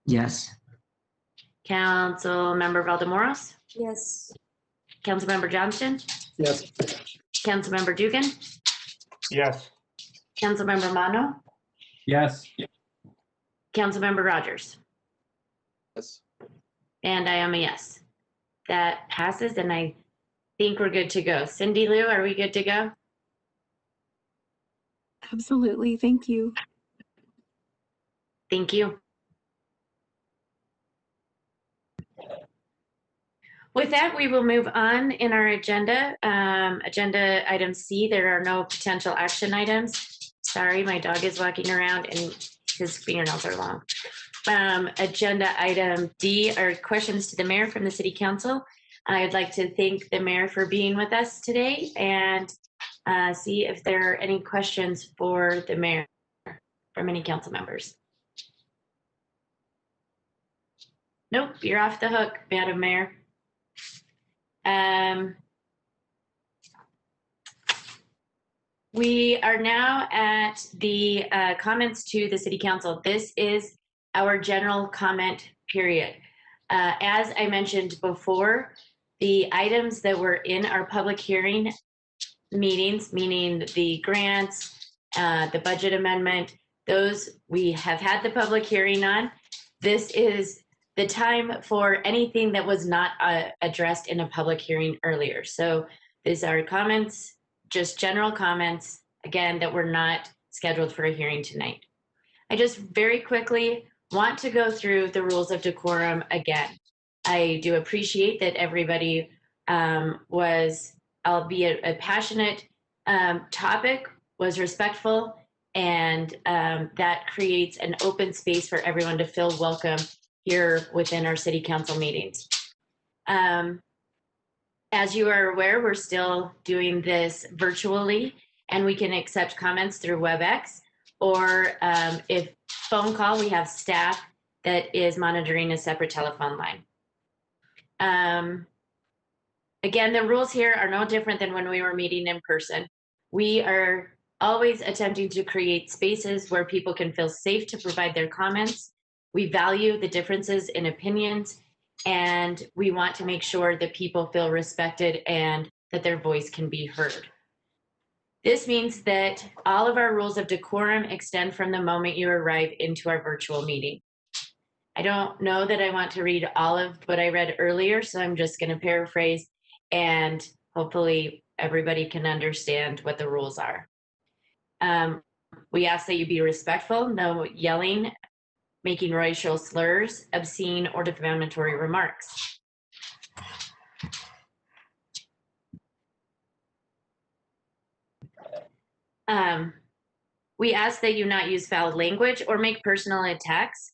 Yes. Councilmember Valdemoros, Yes. Councilmember Johnston, Yes. Councilmember Dugan, Yes. Councilmember Mano, Yes. Councilmember Rogers. Yes. And I am a yes. That passes, and I think we're good to go. Cindy Lou, are we good to go? Absolutely. Thank you. Thank you. With that, we will move on in our agenda. Agenda item C, there are no potential action items. Sorry, my dog is walking around and his fingernails are long. Agenda item D are questions to the mayor from the city council. I'd like to thank the mayor for being with us today and see if there are any questions for the mayor from any council members. Nope, you're off the hook, Madam Mayor. We are now at the comments to the city council. This is our general comment period. As I mentioned before, the items that were in our public hearing meetings, meaning the grants, the budget amendment, those we have had the public hearing on. This is the time for anything that was not addressed in a public hearing earlier. So these are comments, just general comments, again, that were not scheduled for a hearing tonight. I just very quickly want to go through the rules of decorum again. I do appreciate that everybody was, albeit a passionate topic, was respectful, and that creates an open space for everyone to feel welcome here within our city council meetings. As you are aware, we're still doing this virtually, and we can accept comments through WebEx, or if phone call, we have staff that is monitoring a separate telephone line. Again, the rules here are no different than when we were meeting in person. We are always attempting to create spaces where people can feel safe to provide their comments. We value the differences in opinions, and we want to make sure that people feel respected and that their voice can be heard. This means that all of our rules of decorum extend from the moment you arrive into our virtual meeting. I don't know that I want to read all of what I read earlier, so I'm just going to paraphrase, and hopefully everybody can understand what the rules are. We ask that you be respectful, no yelling, making racial slurs, obscene, or defamatory remarks. We ask that you not use foul language or make personal attacks.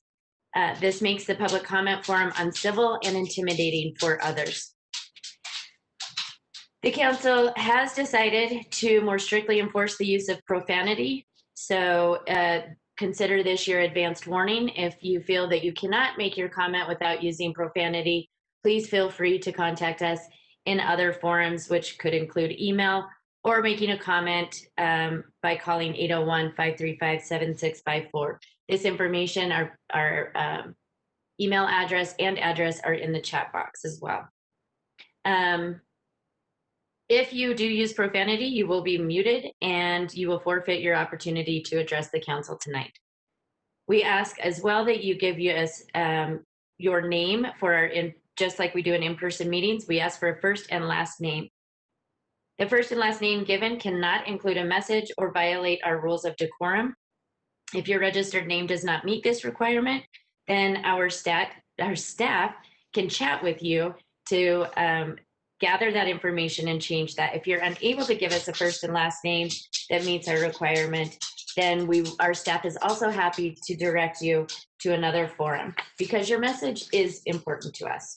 This makes the public comment forum uncivil and intimidating for others. The council has decided to more strictly enforce the use of profanity. So consider this your advanced warning. If you feel that you cannot make your comment without using profanity, please feel free to contact us in other forums, which could include email or making a comment by calling 801-535-7654. This information, our email address and address are in the chat box as well. If you do use profanity, you will be muted and you will forfeit your opportunity to address the council tonight. We ask as well that you give us your name for just like we do in in-person meetings, we ask for a first and last name. The first and last name given cannot include a message or violate our rules of decorum. If your registered name does not meet this requirement, then our staff can chat with you to gather that information and change that. If you're unable to give us a first and last name that meets our requirement, then our staff is also happy to direct you to another forum because your message is important to us.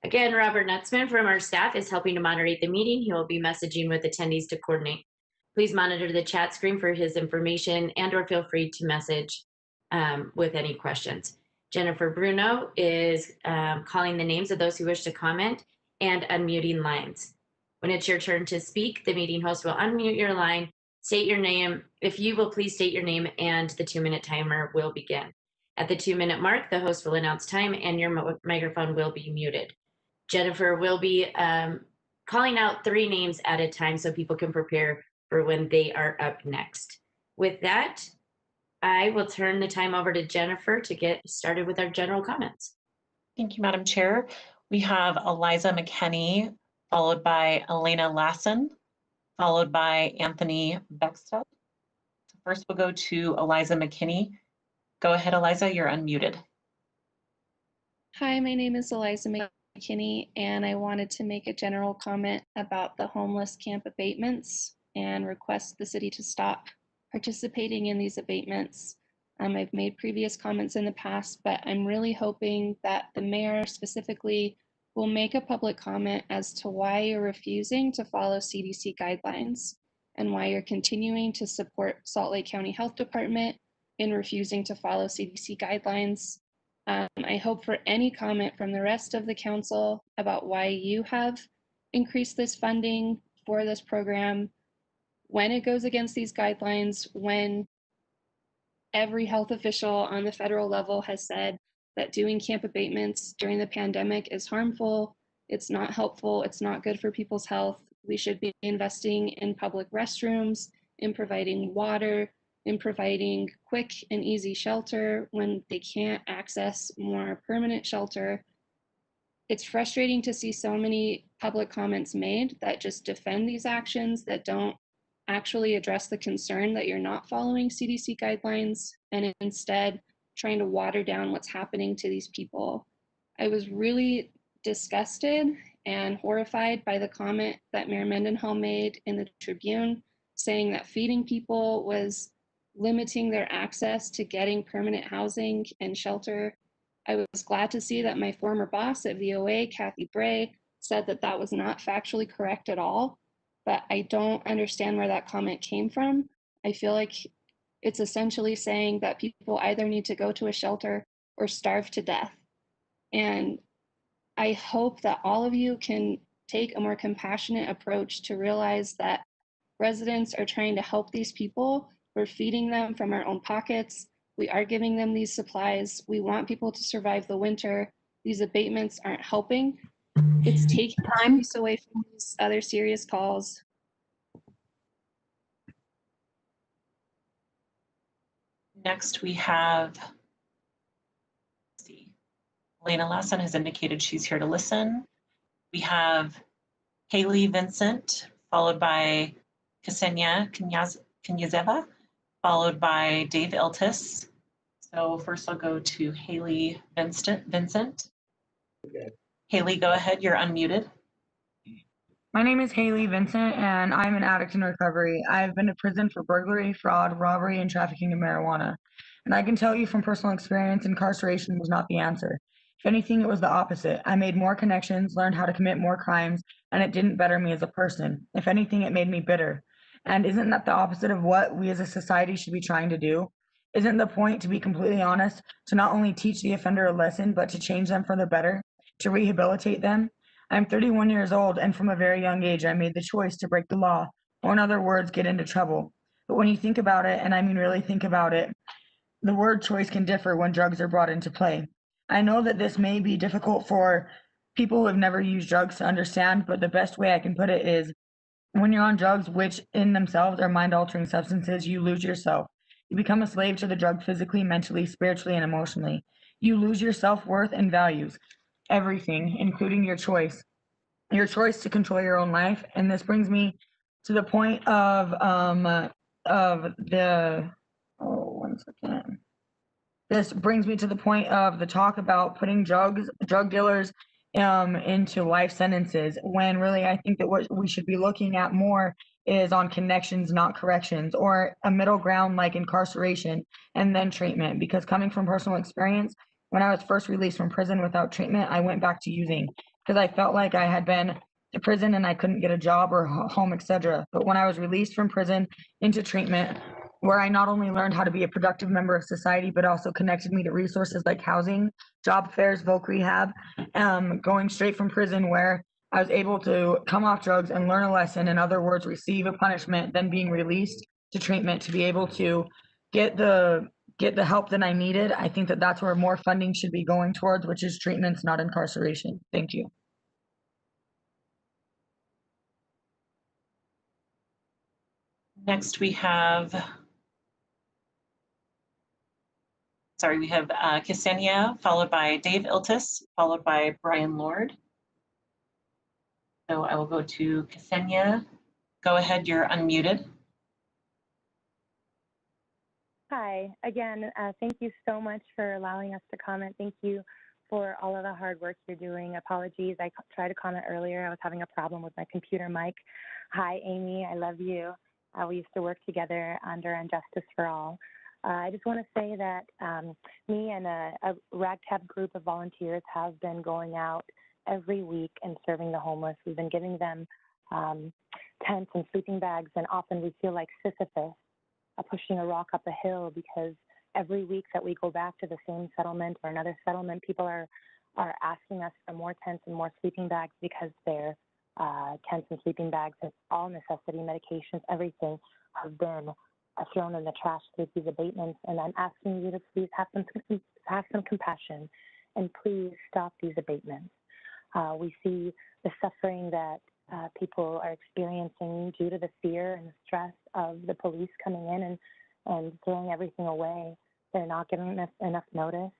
Again, Robert Nutzman from our staff is helping to moderate the meeting. He will be messaging with attendees to coordinate. Please monitor the chat screen for his information and/or feel free to message with any questions. Jennifer Bruno is calling the names of those who wish to comment and unmuting lines. When it's your turn to speak, the meeting host will unmute your line, state your name. If you will please state your name and the 2-minute timer will begin. At the 2-minute mark, the host will announce time and your microphone will be muted. Jennifer will be calling out 3 names at a time so people can prepare for when they are up next. With that, I will turn the time over to Jennifer to get started with our general comments. Thank you, Madam Chair. We have Eliza McKenney, followed by Elena Lassen, followed by Anthony Beckstead. So first we'll go to Eliza McKinney. Go ahead, Eliza, you're unmuted. Hi, my name is Eliza McKinney, and I wanted to make a general comment about the homeless camp abatements and request the city to stop participating in these abatements. I've made previous comments in the past, but I'm really hoping that the mayor specifically will make a public comment as to why you're refusing to follow CDC guidelines and why you're continuing to support Salt Lake County Health Department in refusing to follow CDC guidelines. I hope for any comment from the rest of the council about why you have increased this funding for this program when it goes against these guidelines, when every health official on the federal level has said that doing camp abatements during the pandemic is harmful, it's not helpful, it's not good for people's health. We should be investing in public restrooms, in providing water, in providing quick and easy shelter when they can't access more permanent shelter. It's frustrating to see so many public comments made that just defend these actions that don't actually address the concern that you're not following CDC guidelines and instead trying to water down what's happening to these people. I was really disgusted and horrified by the comment that Mayor Mendenhall made in the Tribune, saying that feeding people was limiting their access to getting permanent housing and shelter. I was glad to see that my former boss at VOA, Kathy Bray, said that that was not factually correct at all, but I don't understand where that comment came from. I feel like it's essentially saying that people either need to go to a shelter or starve to death. And I hope that all of you can take a more compassionate approach to realize that residents are trying to help these people. We're feeding them from our own pockets. We are giving them these supplies. We want people to survive the winter. These abatements aren't helping. It's taking time away from these other serious calls. Next, we have, let's see, Elena Lassen has indicated she's here to listen. We have Haley Vincent, followed by Ksenia Knyazeva, followed by Dave Iltus. So first I'll go to Haley Vincent. Okay. Haley, go ahead, you're unmuted. My name is Haley Vincent, and I'm an addict in recovery. I've been to prison for burglary, fraud, robbery, and trafficking of marijuana. And I can tell you from personal experience, incarceration was not the answer. If anything, it was the opposite. I made more connections, learned how to commit more crimes, and it didn't better me as a person. If anything, it made me bitter. And isn't that the opposite of what we as a society should be trying to do? Isn't the point, to be completely honest, to not only teach the offender a lesson, but to change them for the better, to rehabilitate them? I'm 31 years old, and from a very young age, I made the choice to break the law, or in other words, get into trouble. But when you think about it, and I mean really think about it, the word choice can differ when drugs are brought into play. I know that this may be difficult for people who have never used drugs to understand, but the best way I can put it is when you're on drugs, which in themselves are mind-altering substances, you lose yourself. You become a slave to the drug physically, mentally, spiritually, and emotionally. You lose your self-worth and values, everything, including your choice to control your own life. And this brings me to the point of the, oh, 1 second. This brings me to the point of the talk about putting drug dealers into life sentences, when really I think that what we should be looking at more is on connections, not corrections, or a middle ground like incarceration and then treatment. Because coming from personal experience, when I was first released from prison without treatment, I went back to using because I felt like I had been to prison and I couldn't get a job or home, etc. But when I was released from prison into treatment, where I not only learned how to be a productive member of society, but also connected me to resources like housing, job fairs, voc rehab, going straight from prison, where I was able to come off drugs and learn a lesson, in other words, receive a punishment, then being released to treatment to be able to get the help that I needed. I think that that's where more funding should be going towards, which is treatments, not incarceration. Thank you. Next, we have Ksenia, followed by Dave Iltus, followed by Brian Lord. So I will go to Ksenia. Go ahead, you're unmuted. Hi, again, thank you so much for allowing us to comment. Thank you for all of the hard work you're doing. Apologies, I tried to comment earlier. I was having a problem with my computer mic. Hi, Amy, I love you. We used to work together under Injustice for All. I just want to say that me and a ragtag group of volunteers have been going out every week and serving the homeless. We've been giving them tents and sleeping bags, and often we feel like Sisyphus pushing a rock up a hill, because every week that we go back to the same settlement or another settlement, people are asking us for more tents and more sleeping bags, because their tents and sleeping bags and all necessity medications, everything, have been thrown in the trash through these abatements. And I'm asking you to please have some compassion and please stop these abatements. We see the suffering that people are experiencing due to the fear and the stress of the police coming in and throwing everything away. They're not giving us enough notice.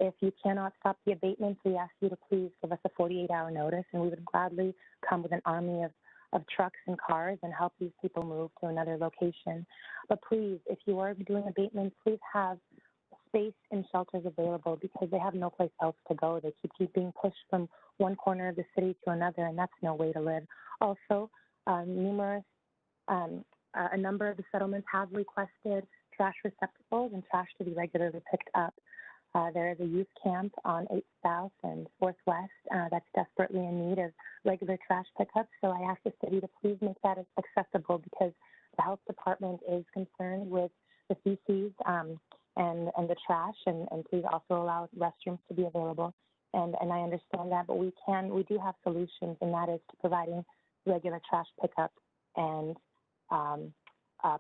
If you cannot stop the abatements, we ask you to please give us a 48-hour notice, and we would gladly come with an army of trucks and cars and help these people move to another location. But please, if you are doing abatements, please have space and shelters available, because they have no place else to go. They keep being pushed from one corner of the city to another, and that's no way to live. Also, a number of the settlements have requested trash receptacles and trash to be regularly picked up. There is a youth camp on 8th South and 4th West that's desperately in need of regular trash pickups. So I ask the city to please make that accessible, because the health department is concerned with the feces and the trash, and please also allow restrooms to be available. And I understand that, but we do have solutions, and that is to providing regular trash pickup and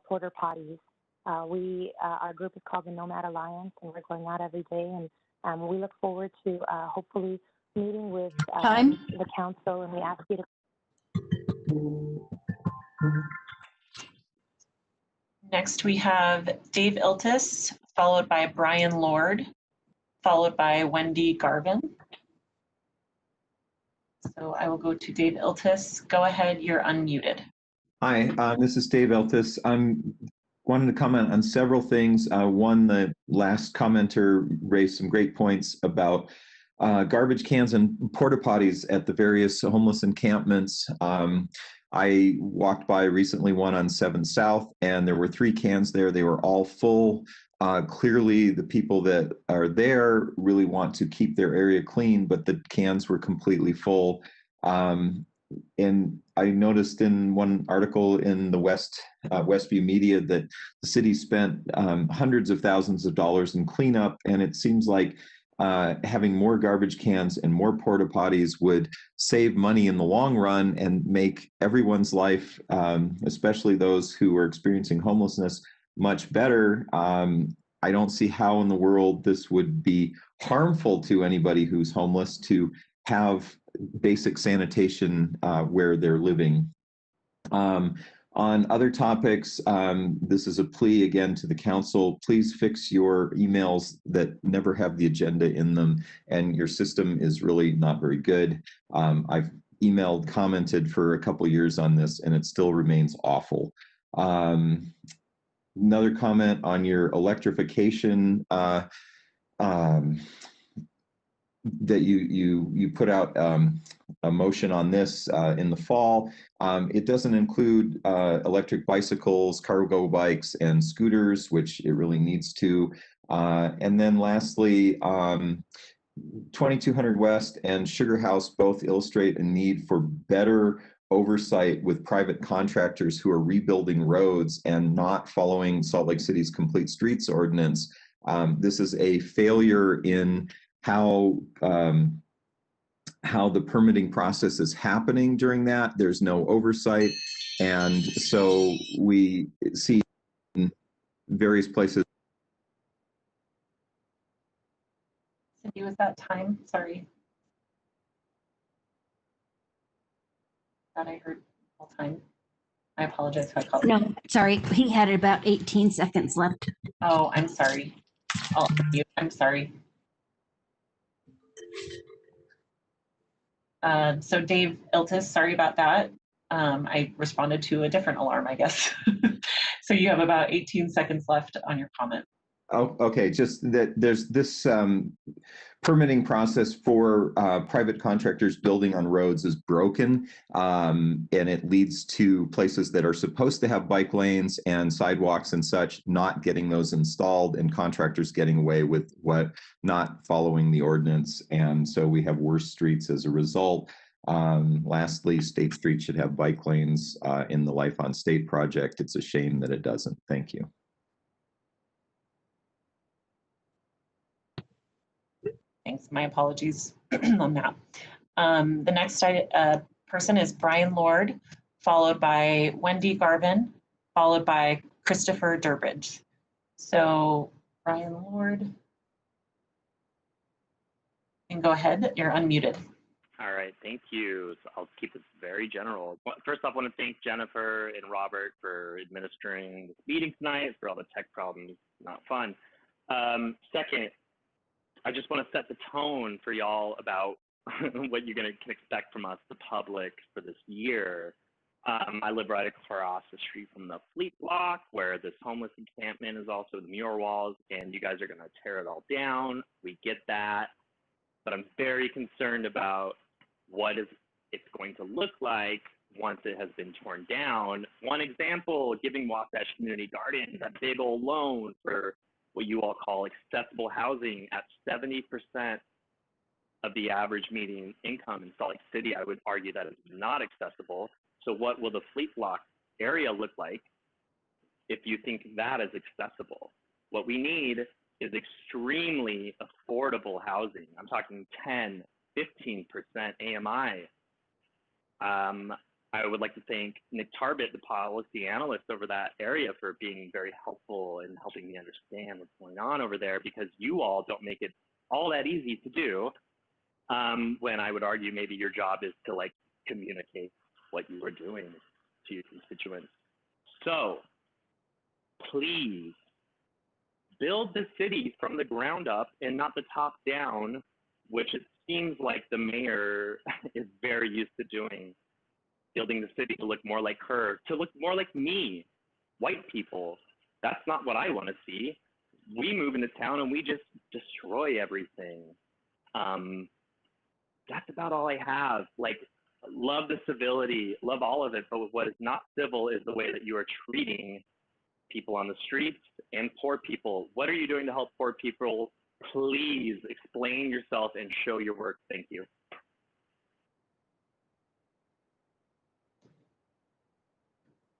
porter potties. Our group is called the Nomad Alliance, and we're going out every day, and we look forward to hopefully meeting with the council, and we ask you to. Next, we have Dave Iltus, followed by Brian Lord, followed by Wendy Garvin. So I will go to Dave Iltus. Go ahead, you're unmuted. Hi, this is Dave Iltus. I'm wanted to comment on several things. One, the last commenter raised some great points about garbage cans and porta potties at the various homeless encampments. I walked by recently one on 7 South, and there were 3 cans there. They were all full. Clearly, the people that are there really want to keep their area clean, but the cans were completely full. And I noticed in one article in the Westview Media that the city spent hundreds of thousands of dollars in cleanup, and it seems like having more garbage cans and more porta potties would save money in the long run and make everyone's life, especially those who are experiencing homelessness, much better. I don't see how in the world this would be harmful to anybody who's homeless to have basic sanitation where they're living. On other topics, this is a plea again to the council. Please fix your emails that never have the agenda in them, and your system is really not very good. I've emailed, commented for a couple years on this, and it still remains awful. Another comment on your electrification, that you put out a motion on this in the fall. It doesn't include electric bicycles, cargo bikes, and scooters, which it really needs to. And then lastly, 2200 West and Sugar House both illustrate a need for better oversight with private contractors who are rebuilding roads and not following Salt Lake City's Complete Streets Ordinance. This is a failure in how the permitting process is happening during that. There's no oversight. And so we see in various places. Cindy, was that time? Sorry. Thought I heard all time. I apologize if I called. No, sorry. He had about 18 seconds left. Oh, I'm sorry. I'm sorry. So Dave Iltus, sorry about that. I responded to a different alarm, I guess. So you have about 18 seconds left on your comment. Oh, okay, just that there's this permitting process for private contractors building on roads is broken, and it leads to places that are supposed to have bike lanes and sidewalks and such not getting those installed, and contractors getting away with not following the ordinance, and so we have worse streets as a result. Lastly, State Street should have bike lanes in the Life on State project. It's a shame that it doesn't. Thank you. Thanks, my apologies on that. The next person is Brian Lord, followed by Wendy Garvin, followed by Christopher Durbidge. So Brian Lord, you can go ahead, you're unmuted. All right, thank you. So I'll keep this very general. First off, I want to thank Jennifer and Robert for administering this meeting tonight, for all the tech problems, not fun. Second, I just want to set the tone for y'all about what you're can expect from us, the public, for this year. I live right across the street from the Fleet Block, where this homeless encampment is also the mural walls, and you guys are going to tear it all down. We get that, but I'm very concerned about what it's going to look like once it has been torn down. One example, giving Wasatch Community Gardens that big old loan for what you all call accessible housing at 70% of the average median income in Salt Lake City. I would argue that it's not accessible. So what will the Fleet Block area look like if you think that is accessible? What we need is extremely affordable housing. I'm talking 10, 15% AMI. I would like to thank Nick Tarbett, the policy analyst over that area, for being very helpful in helping me understand what's going on over there, because you all don't make it all that easy to do, when I would argue maybe your job is to like communicate what you are doing to your constituents. So please build the city from the ground up and not the top down, which it seems like the mayor is very used to doing. Building the city to look more like her, to look more like me, white people. That's not what I want to see. We move into town and we just destroy everything. That's about all I have. Like, love the civility, love all of it, but what is not civil is the way that you are treating people on the streets and poor people. What are you doing to help poor people? Please explain yourself and show your work. Thank you.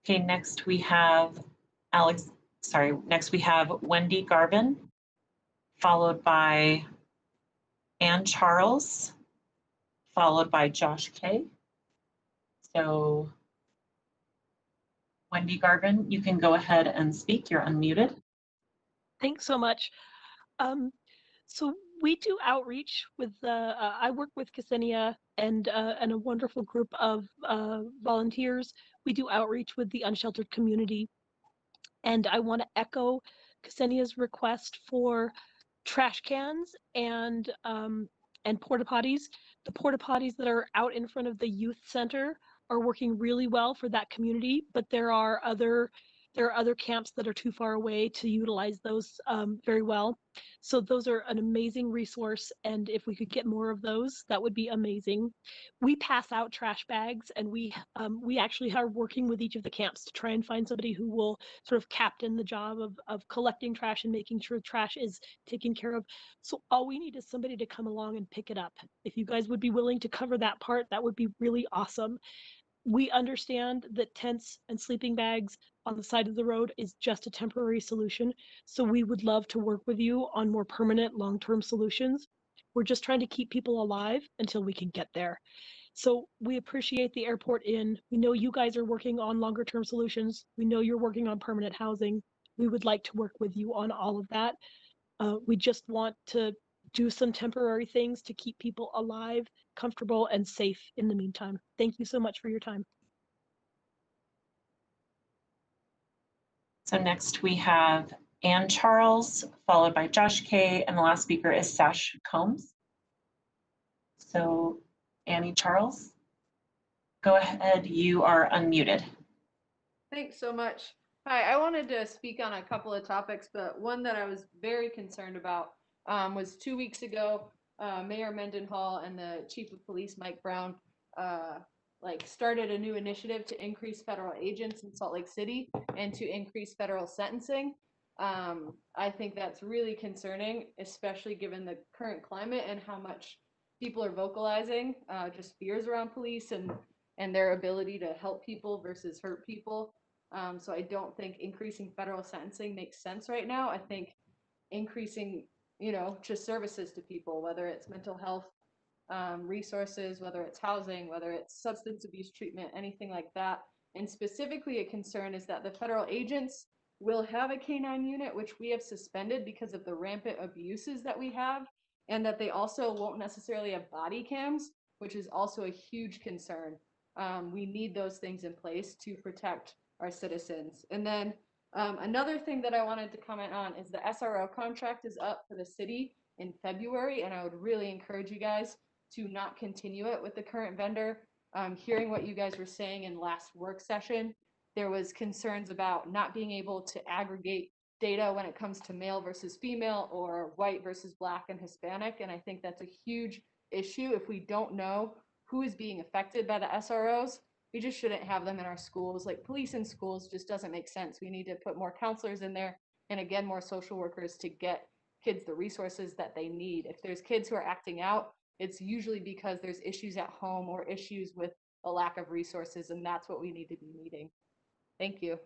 Okay, next we have next we have Wendy Garvin, followed by Ann Charles, followed by Josh Kay. So Wendy Garvin, you can go ahead and speak. You're unmuted. Thanks so much. So we do outreach with, I work with Ksenia and a wonderful group of volunteers. We do outreach with the unsheltered community. And I want to echo Ksenia's request for trash cans and porta potties. The porta potties that are out in front of the youth center are working really well for that community, but there are other camps that are too far away to utilize those very well. So those are an amazing resource, and if we could get more of those, that would be amazing. We pass out trash bags, and we actually are working with each of the camps to try and find somebody who will sort of captain the job of collecting trash and making sure trash is taken care of. So all we need is somebody to come along and pick it up. If you guys would be willing to cover that part, that would be really awesome. We understand that tents and sleeping bags on the side of the road is just a temporary solution. So we would love to work with you on more permanent long-term solutions. We're just trying to keep people alive until we can get there. So we appreciate the Airport Inn. We know you guys are working on longer term solutions. We know you're working on permanent housing. We would like to work with you on all of that. We just want to do some temporary things to keep people alive, comfortable, and safe in the meantime. Thank you so much for your time. So next we have Ann Charles, followed by Josh Kay, and the last speaker is Sash Combs. So Annie Charles, go ahead, you are unmuted. Thanks so much. Hi, I wanted to speak on a couple of topics, but one that I was very concerned about was 2 weeks ago, Mayor Mendenhall and the Chief of Police, Mike Brown, started a new initiative to increase federal agents in Salt Lake City and to increase federal sentencing. I think that's really concerning, especially given the current climate and how much people are vocalizing just fears around police and their ability to help people versus hurt people. So I don't think increasing federal sentencing makes sense right now. I think increasing, just services to people, whether it's mental health resources, whether it's housing, whether it's substance abuse treatment, anything like that. And specifically a concern is that the federal agents will have a K-9 unit, which we have suspended because of the rampant abuses that we have, and that they also won't necessarily have body cams, which is also a huge concern. We need those things in place to protect our citizens. And then another thing that I wanted to comment on is the SRO contract is up for the city in February, and I would really encourage you guys to not continue it with the current vendor. Hearing what you guys were saying in last work session, there was concerns about not being able to aggregate data when it comes to male versus female or white versus Black and Hispanic, and I think that's a huge issue. If we don't know who is being affected by the SROs, we just shouldn't have them in our schools. Like police in schools just doesn't make sense. We need to put more counselors in there and again, more social workers to get kids the resources that they need. If there's kids who are acting out, it's usually because there's issues at home or issues with a lack of resources, and that's what we need to be meeting. Thank you.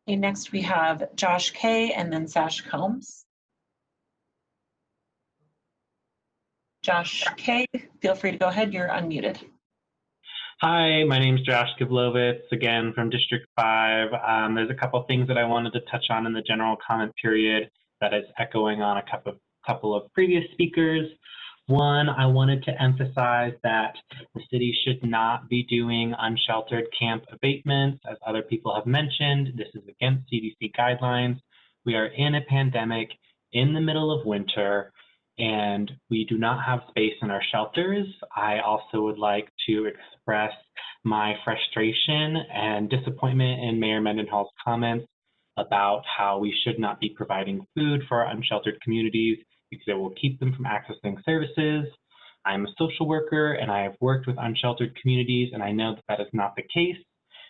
Okay, next we have Josh Kay and then Sash Combs. Josh Kay, feel free to go ahead, you're unmuted. Hi, my name is Josh Givlovitz, again from District 5. There's a couple things that I wanted to touch on in the general comment period that is echoing on a couple of previous speakers. One, I wanted to emphasize that the city should not be doing unsheltered camp abatements, as other people have mentioned. This is against CDC guidelines. We are in a pandemic in the middle of winter, and we do not have space in our shelters. I also would like to express my frustration and disappointment in Mayor Mendenhall's comments about how we should not be providing food for our unsheltered communities because it will keep them from accessing services. I'm a social worker and I have worked with unsheltered communities, and I know that that is not the case.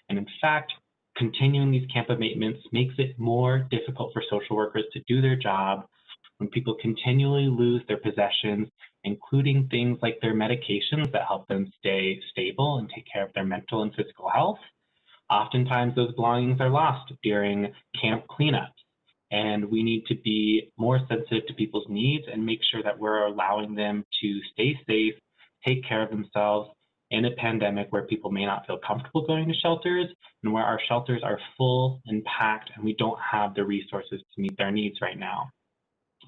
And in fact, continuing these camp abatements makes it more difficult for social workers to do their job when people continually lose their possessions, including things like their medications that help them stay stable and take care of their mental and physical health. Oftentimes those belongings are lost during camp cleanups, and we need to be more sensitive to people's needs and make sure that we're allowing them to stay safe, take care of themselves in a pandemic where people may not feel comfortable going to shelters and where our shelters are full and packed and we don't have the resources to meet their needs right now.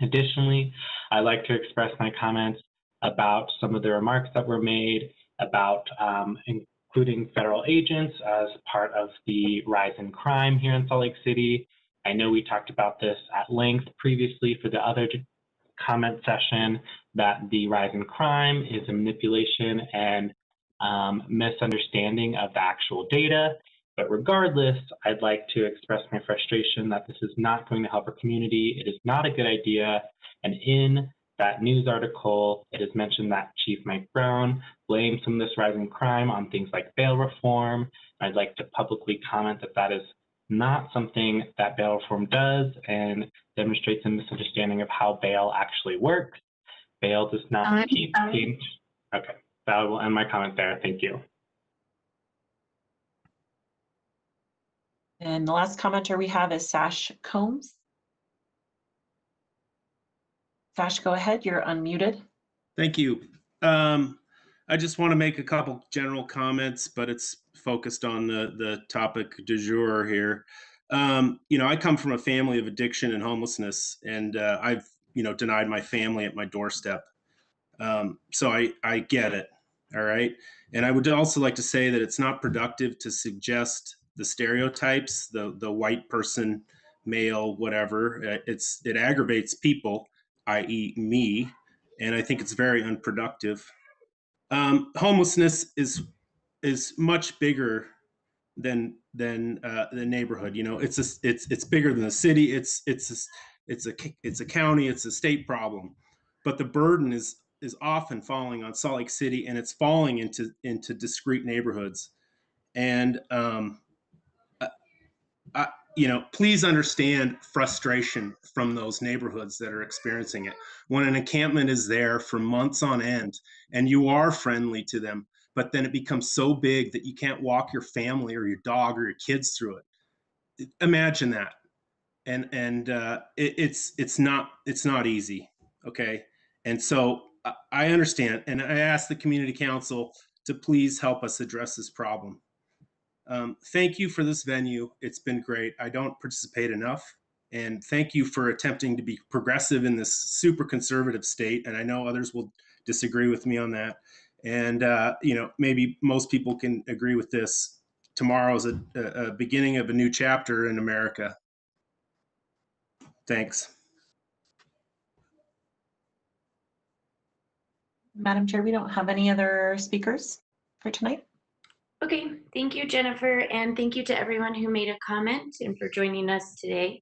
Additionally, I'd like to express my comments about some of the remarks that were made about including federal agents as part of the rise in crime here in Salt Lake City. I know we talked about this at length previously for the other comment session, that the rise in crime is a manipulation and misunderstanding of the actual data. But regardless, I'd like to express my frustration that this is not going to help our community. It is not a good idea. And in that news article, it is mentioned that Chief Mike Brown blamed some of this rising crime on things like bail reform. I'd like to publicly comment that that is not something that bail reform does and demonstrates a misunderstanding of how bail actually works. Bail does not keep things. Okay, that will end my comment there. Thank you. And the last commenter we have is Sash Combs. Sash, go ahead. You're unmuted. Thank you. I just want to make a couple general comments, but it's focused on the topic du jour here. I come from a family of addiction and homelessness, and I've denied my family at my doorstep. So I get it. All right. And I would also like to say that it's not productive to suggest the stereotypes, the white person, male, whatever. It aggravates people, i.e. me, and I think it's very unproductive. Homelessness is much bigger than the neighborhood. It's bigger than the city. It's a county. It's a state problem, but the burden is often falling on Salt Lake City, and it's falling into discrete neighborhoods. And please understand frustration from those neighborhoods that are experiencing it. When an encampment is there for months on end and you are friendly to them, but then it becomes so big that you can't walk your family or your dog or your kids through it. Imagine that. And it's not easy. Okay. And so I understand. And I ask the community council to please help us address this problem. Thank you for this venue. It's been great. I don't participate enough. And thank you for attempting to be progressive in this super conservative state. And I know others will disagree with me on that. And, maybe most people can agree with this. Tomorrow is a beginning of a new chapter in America. Thanks. Madam Chair, we don't have any other speakers for tonight. Okay, thank you, Jennifer, and thank you to everyone who made a comment and for joining us today.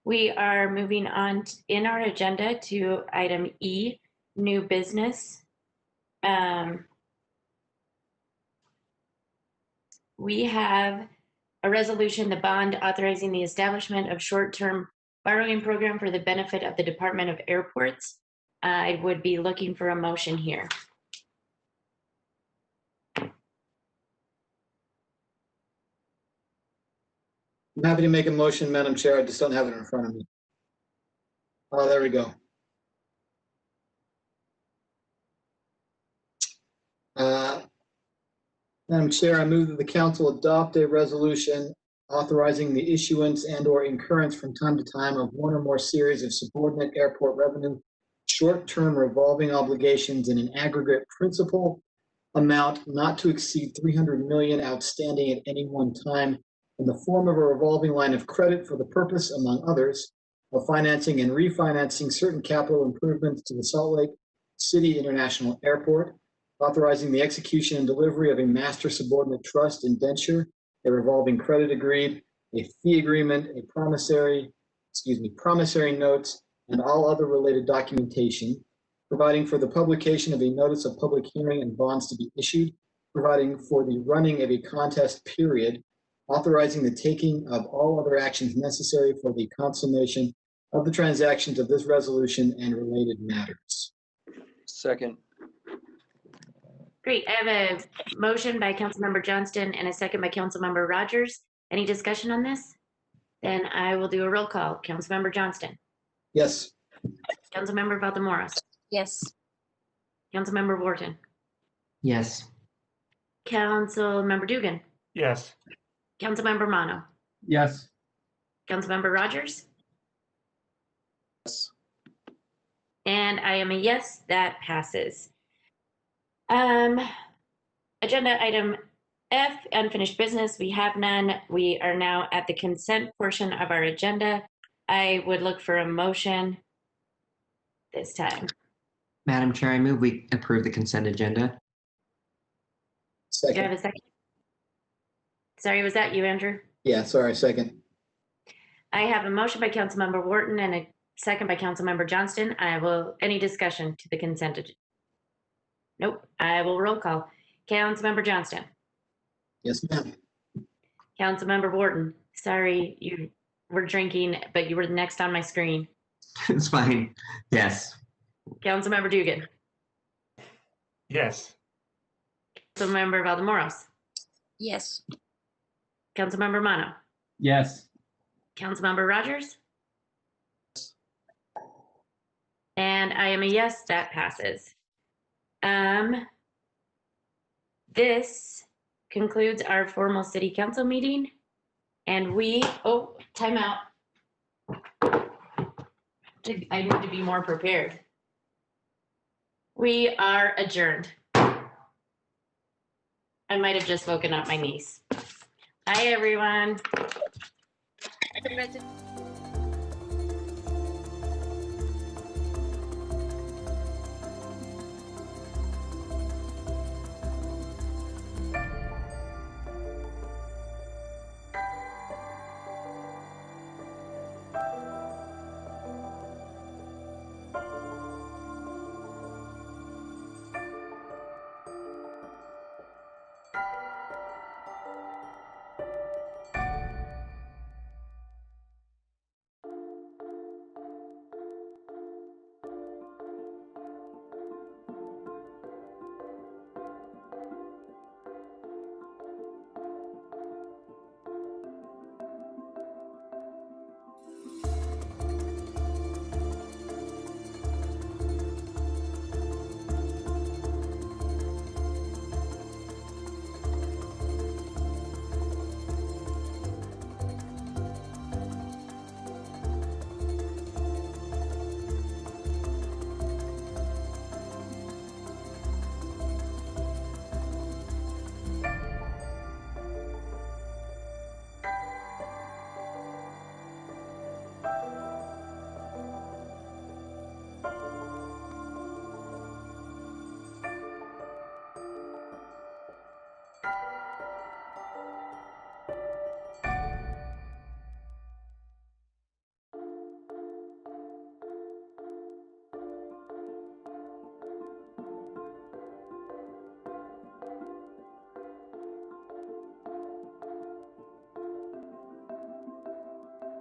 We are moving on in our agenda to item E, new business. We have a resolution, the bond authorizing the establishment of short-term borrowing program for the benefit of the Department of Airports. I would be looking for a motion here. I'm happy to make a motion, Madam Chair. I just don't have it in front of me. Oh, there we go. Madam Chair, I move that the council adopt a resolution authorizing the issuance and/or incurrence from time to time of one or more series of subordinate airport revenue short-term revolving obligations in an aggregate principal amount not to exceed $300 million outstanding at any one time, in the form of a revolving line of credit for the purpose, among others, of financing and refinancing certain capital improvements to the Salt Lake City International Airport, authorizing the execution and delivery of a master subordinate trust indenture, a revolving credit agreed, a fee agreement, a promissory notes, and all other related documentation providing for the publication of a notice of public hearing and bonds to be issued, providing for the running of a contest period, authorizing the taking of all other actions necessary for the consummation of the transactions of this resolution and related matters. Second. Great. I have a motion by Councilmember Johnston and a second by Councilmember Rogers. Any discussion on this? Then I will do a roll call. Councilmember Johnston. Yes. Councilmember Valdemoros. Yes. Councilmember Wharton. Yes. Councilmember Dugan. Yes. Councilmember Mono. Yes. Councilmember Rogers. Yes. And I am a yes, that passes. Agenda item F, unfinished business. We have none. We are now at the consent portion of our agenda. I would look for a motion this time. Madam Chair, I move we approve the consent agenda. Do I Second. have a second? Sorry, was that you, Andrew? Yeah, sorry, second. I have a motion by Councilmember Wharton and a second by Councilmember Johnston. Any discussion to the consent agenda? Nope, I will roll call. Councilmember Johnston. Yes, ma'am. Councilmember Wharton. Sorry, you were drinking, but you were next on my screen. It's fine. Yes. Councilmember Dugan. Yes. Councilmember Valdemoros. Yes. Councilmember Mono. Yes. Councilmember Rogers. And I am a yes, that passes. This concludes our formal city council meeting. And time out. I need to be more prepared. We are adjourned. I might have just woken up my niece. Hi, everyone.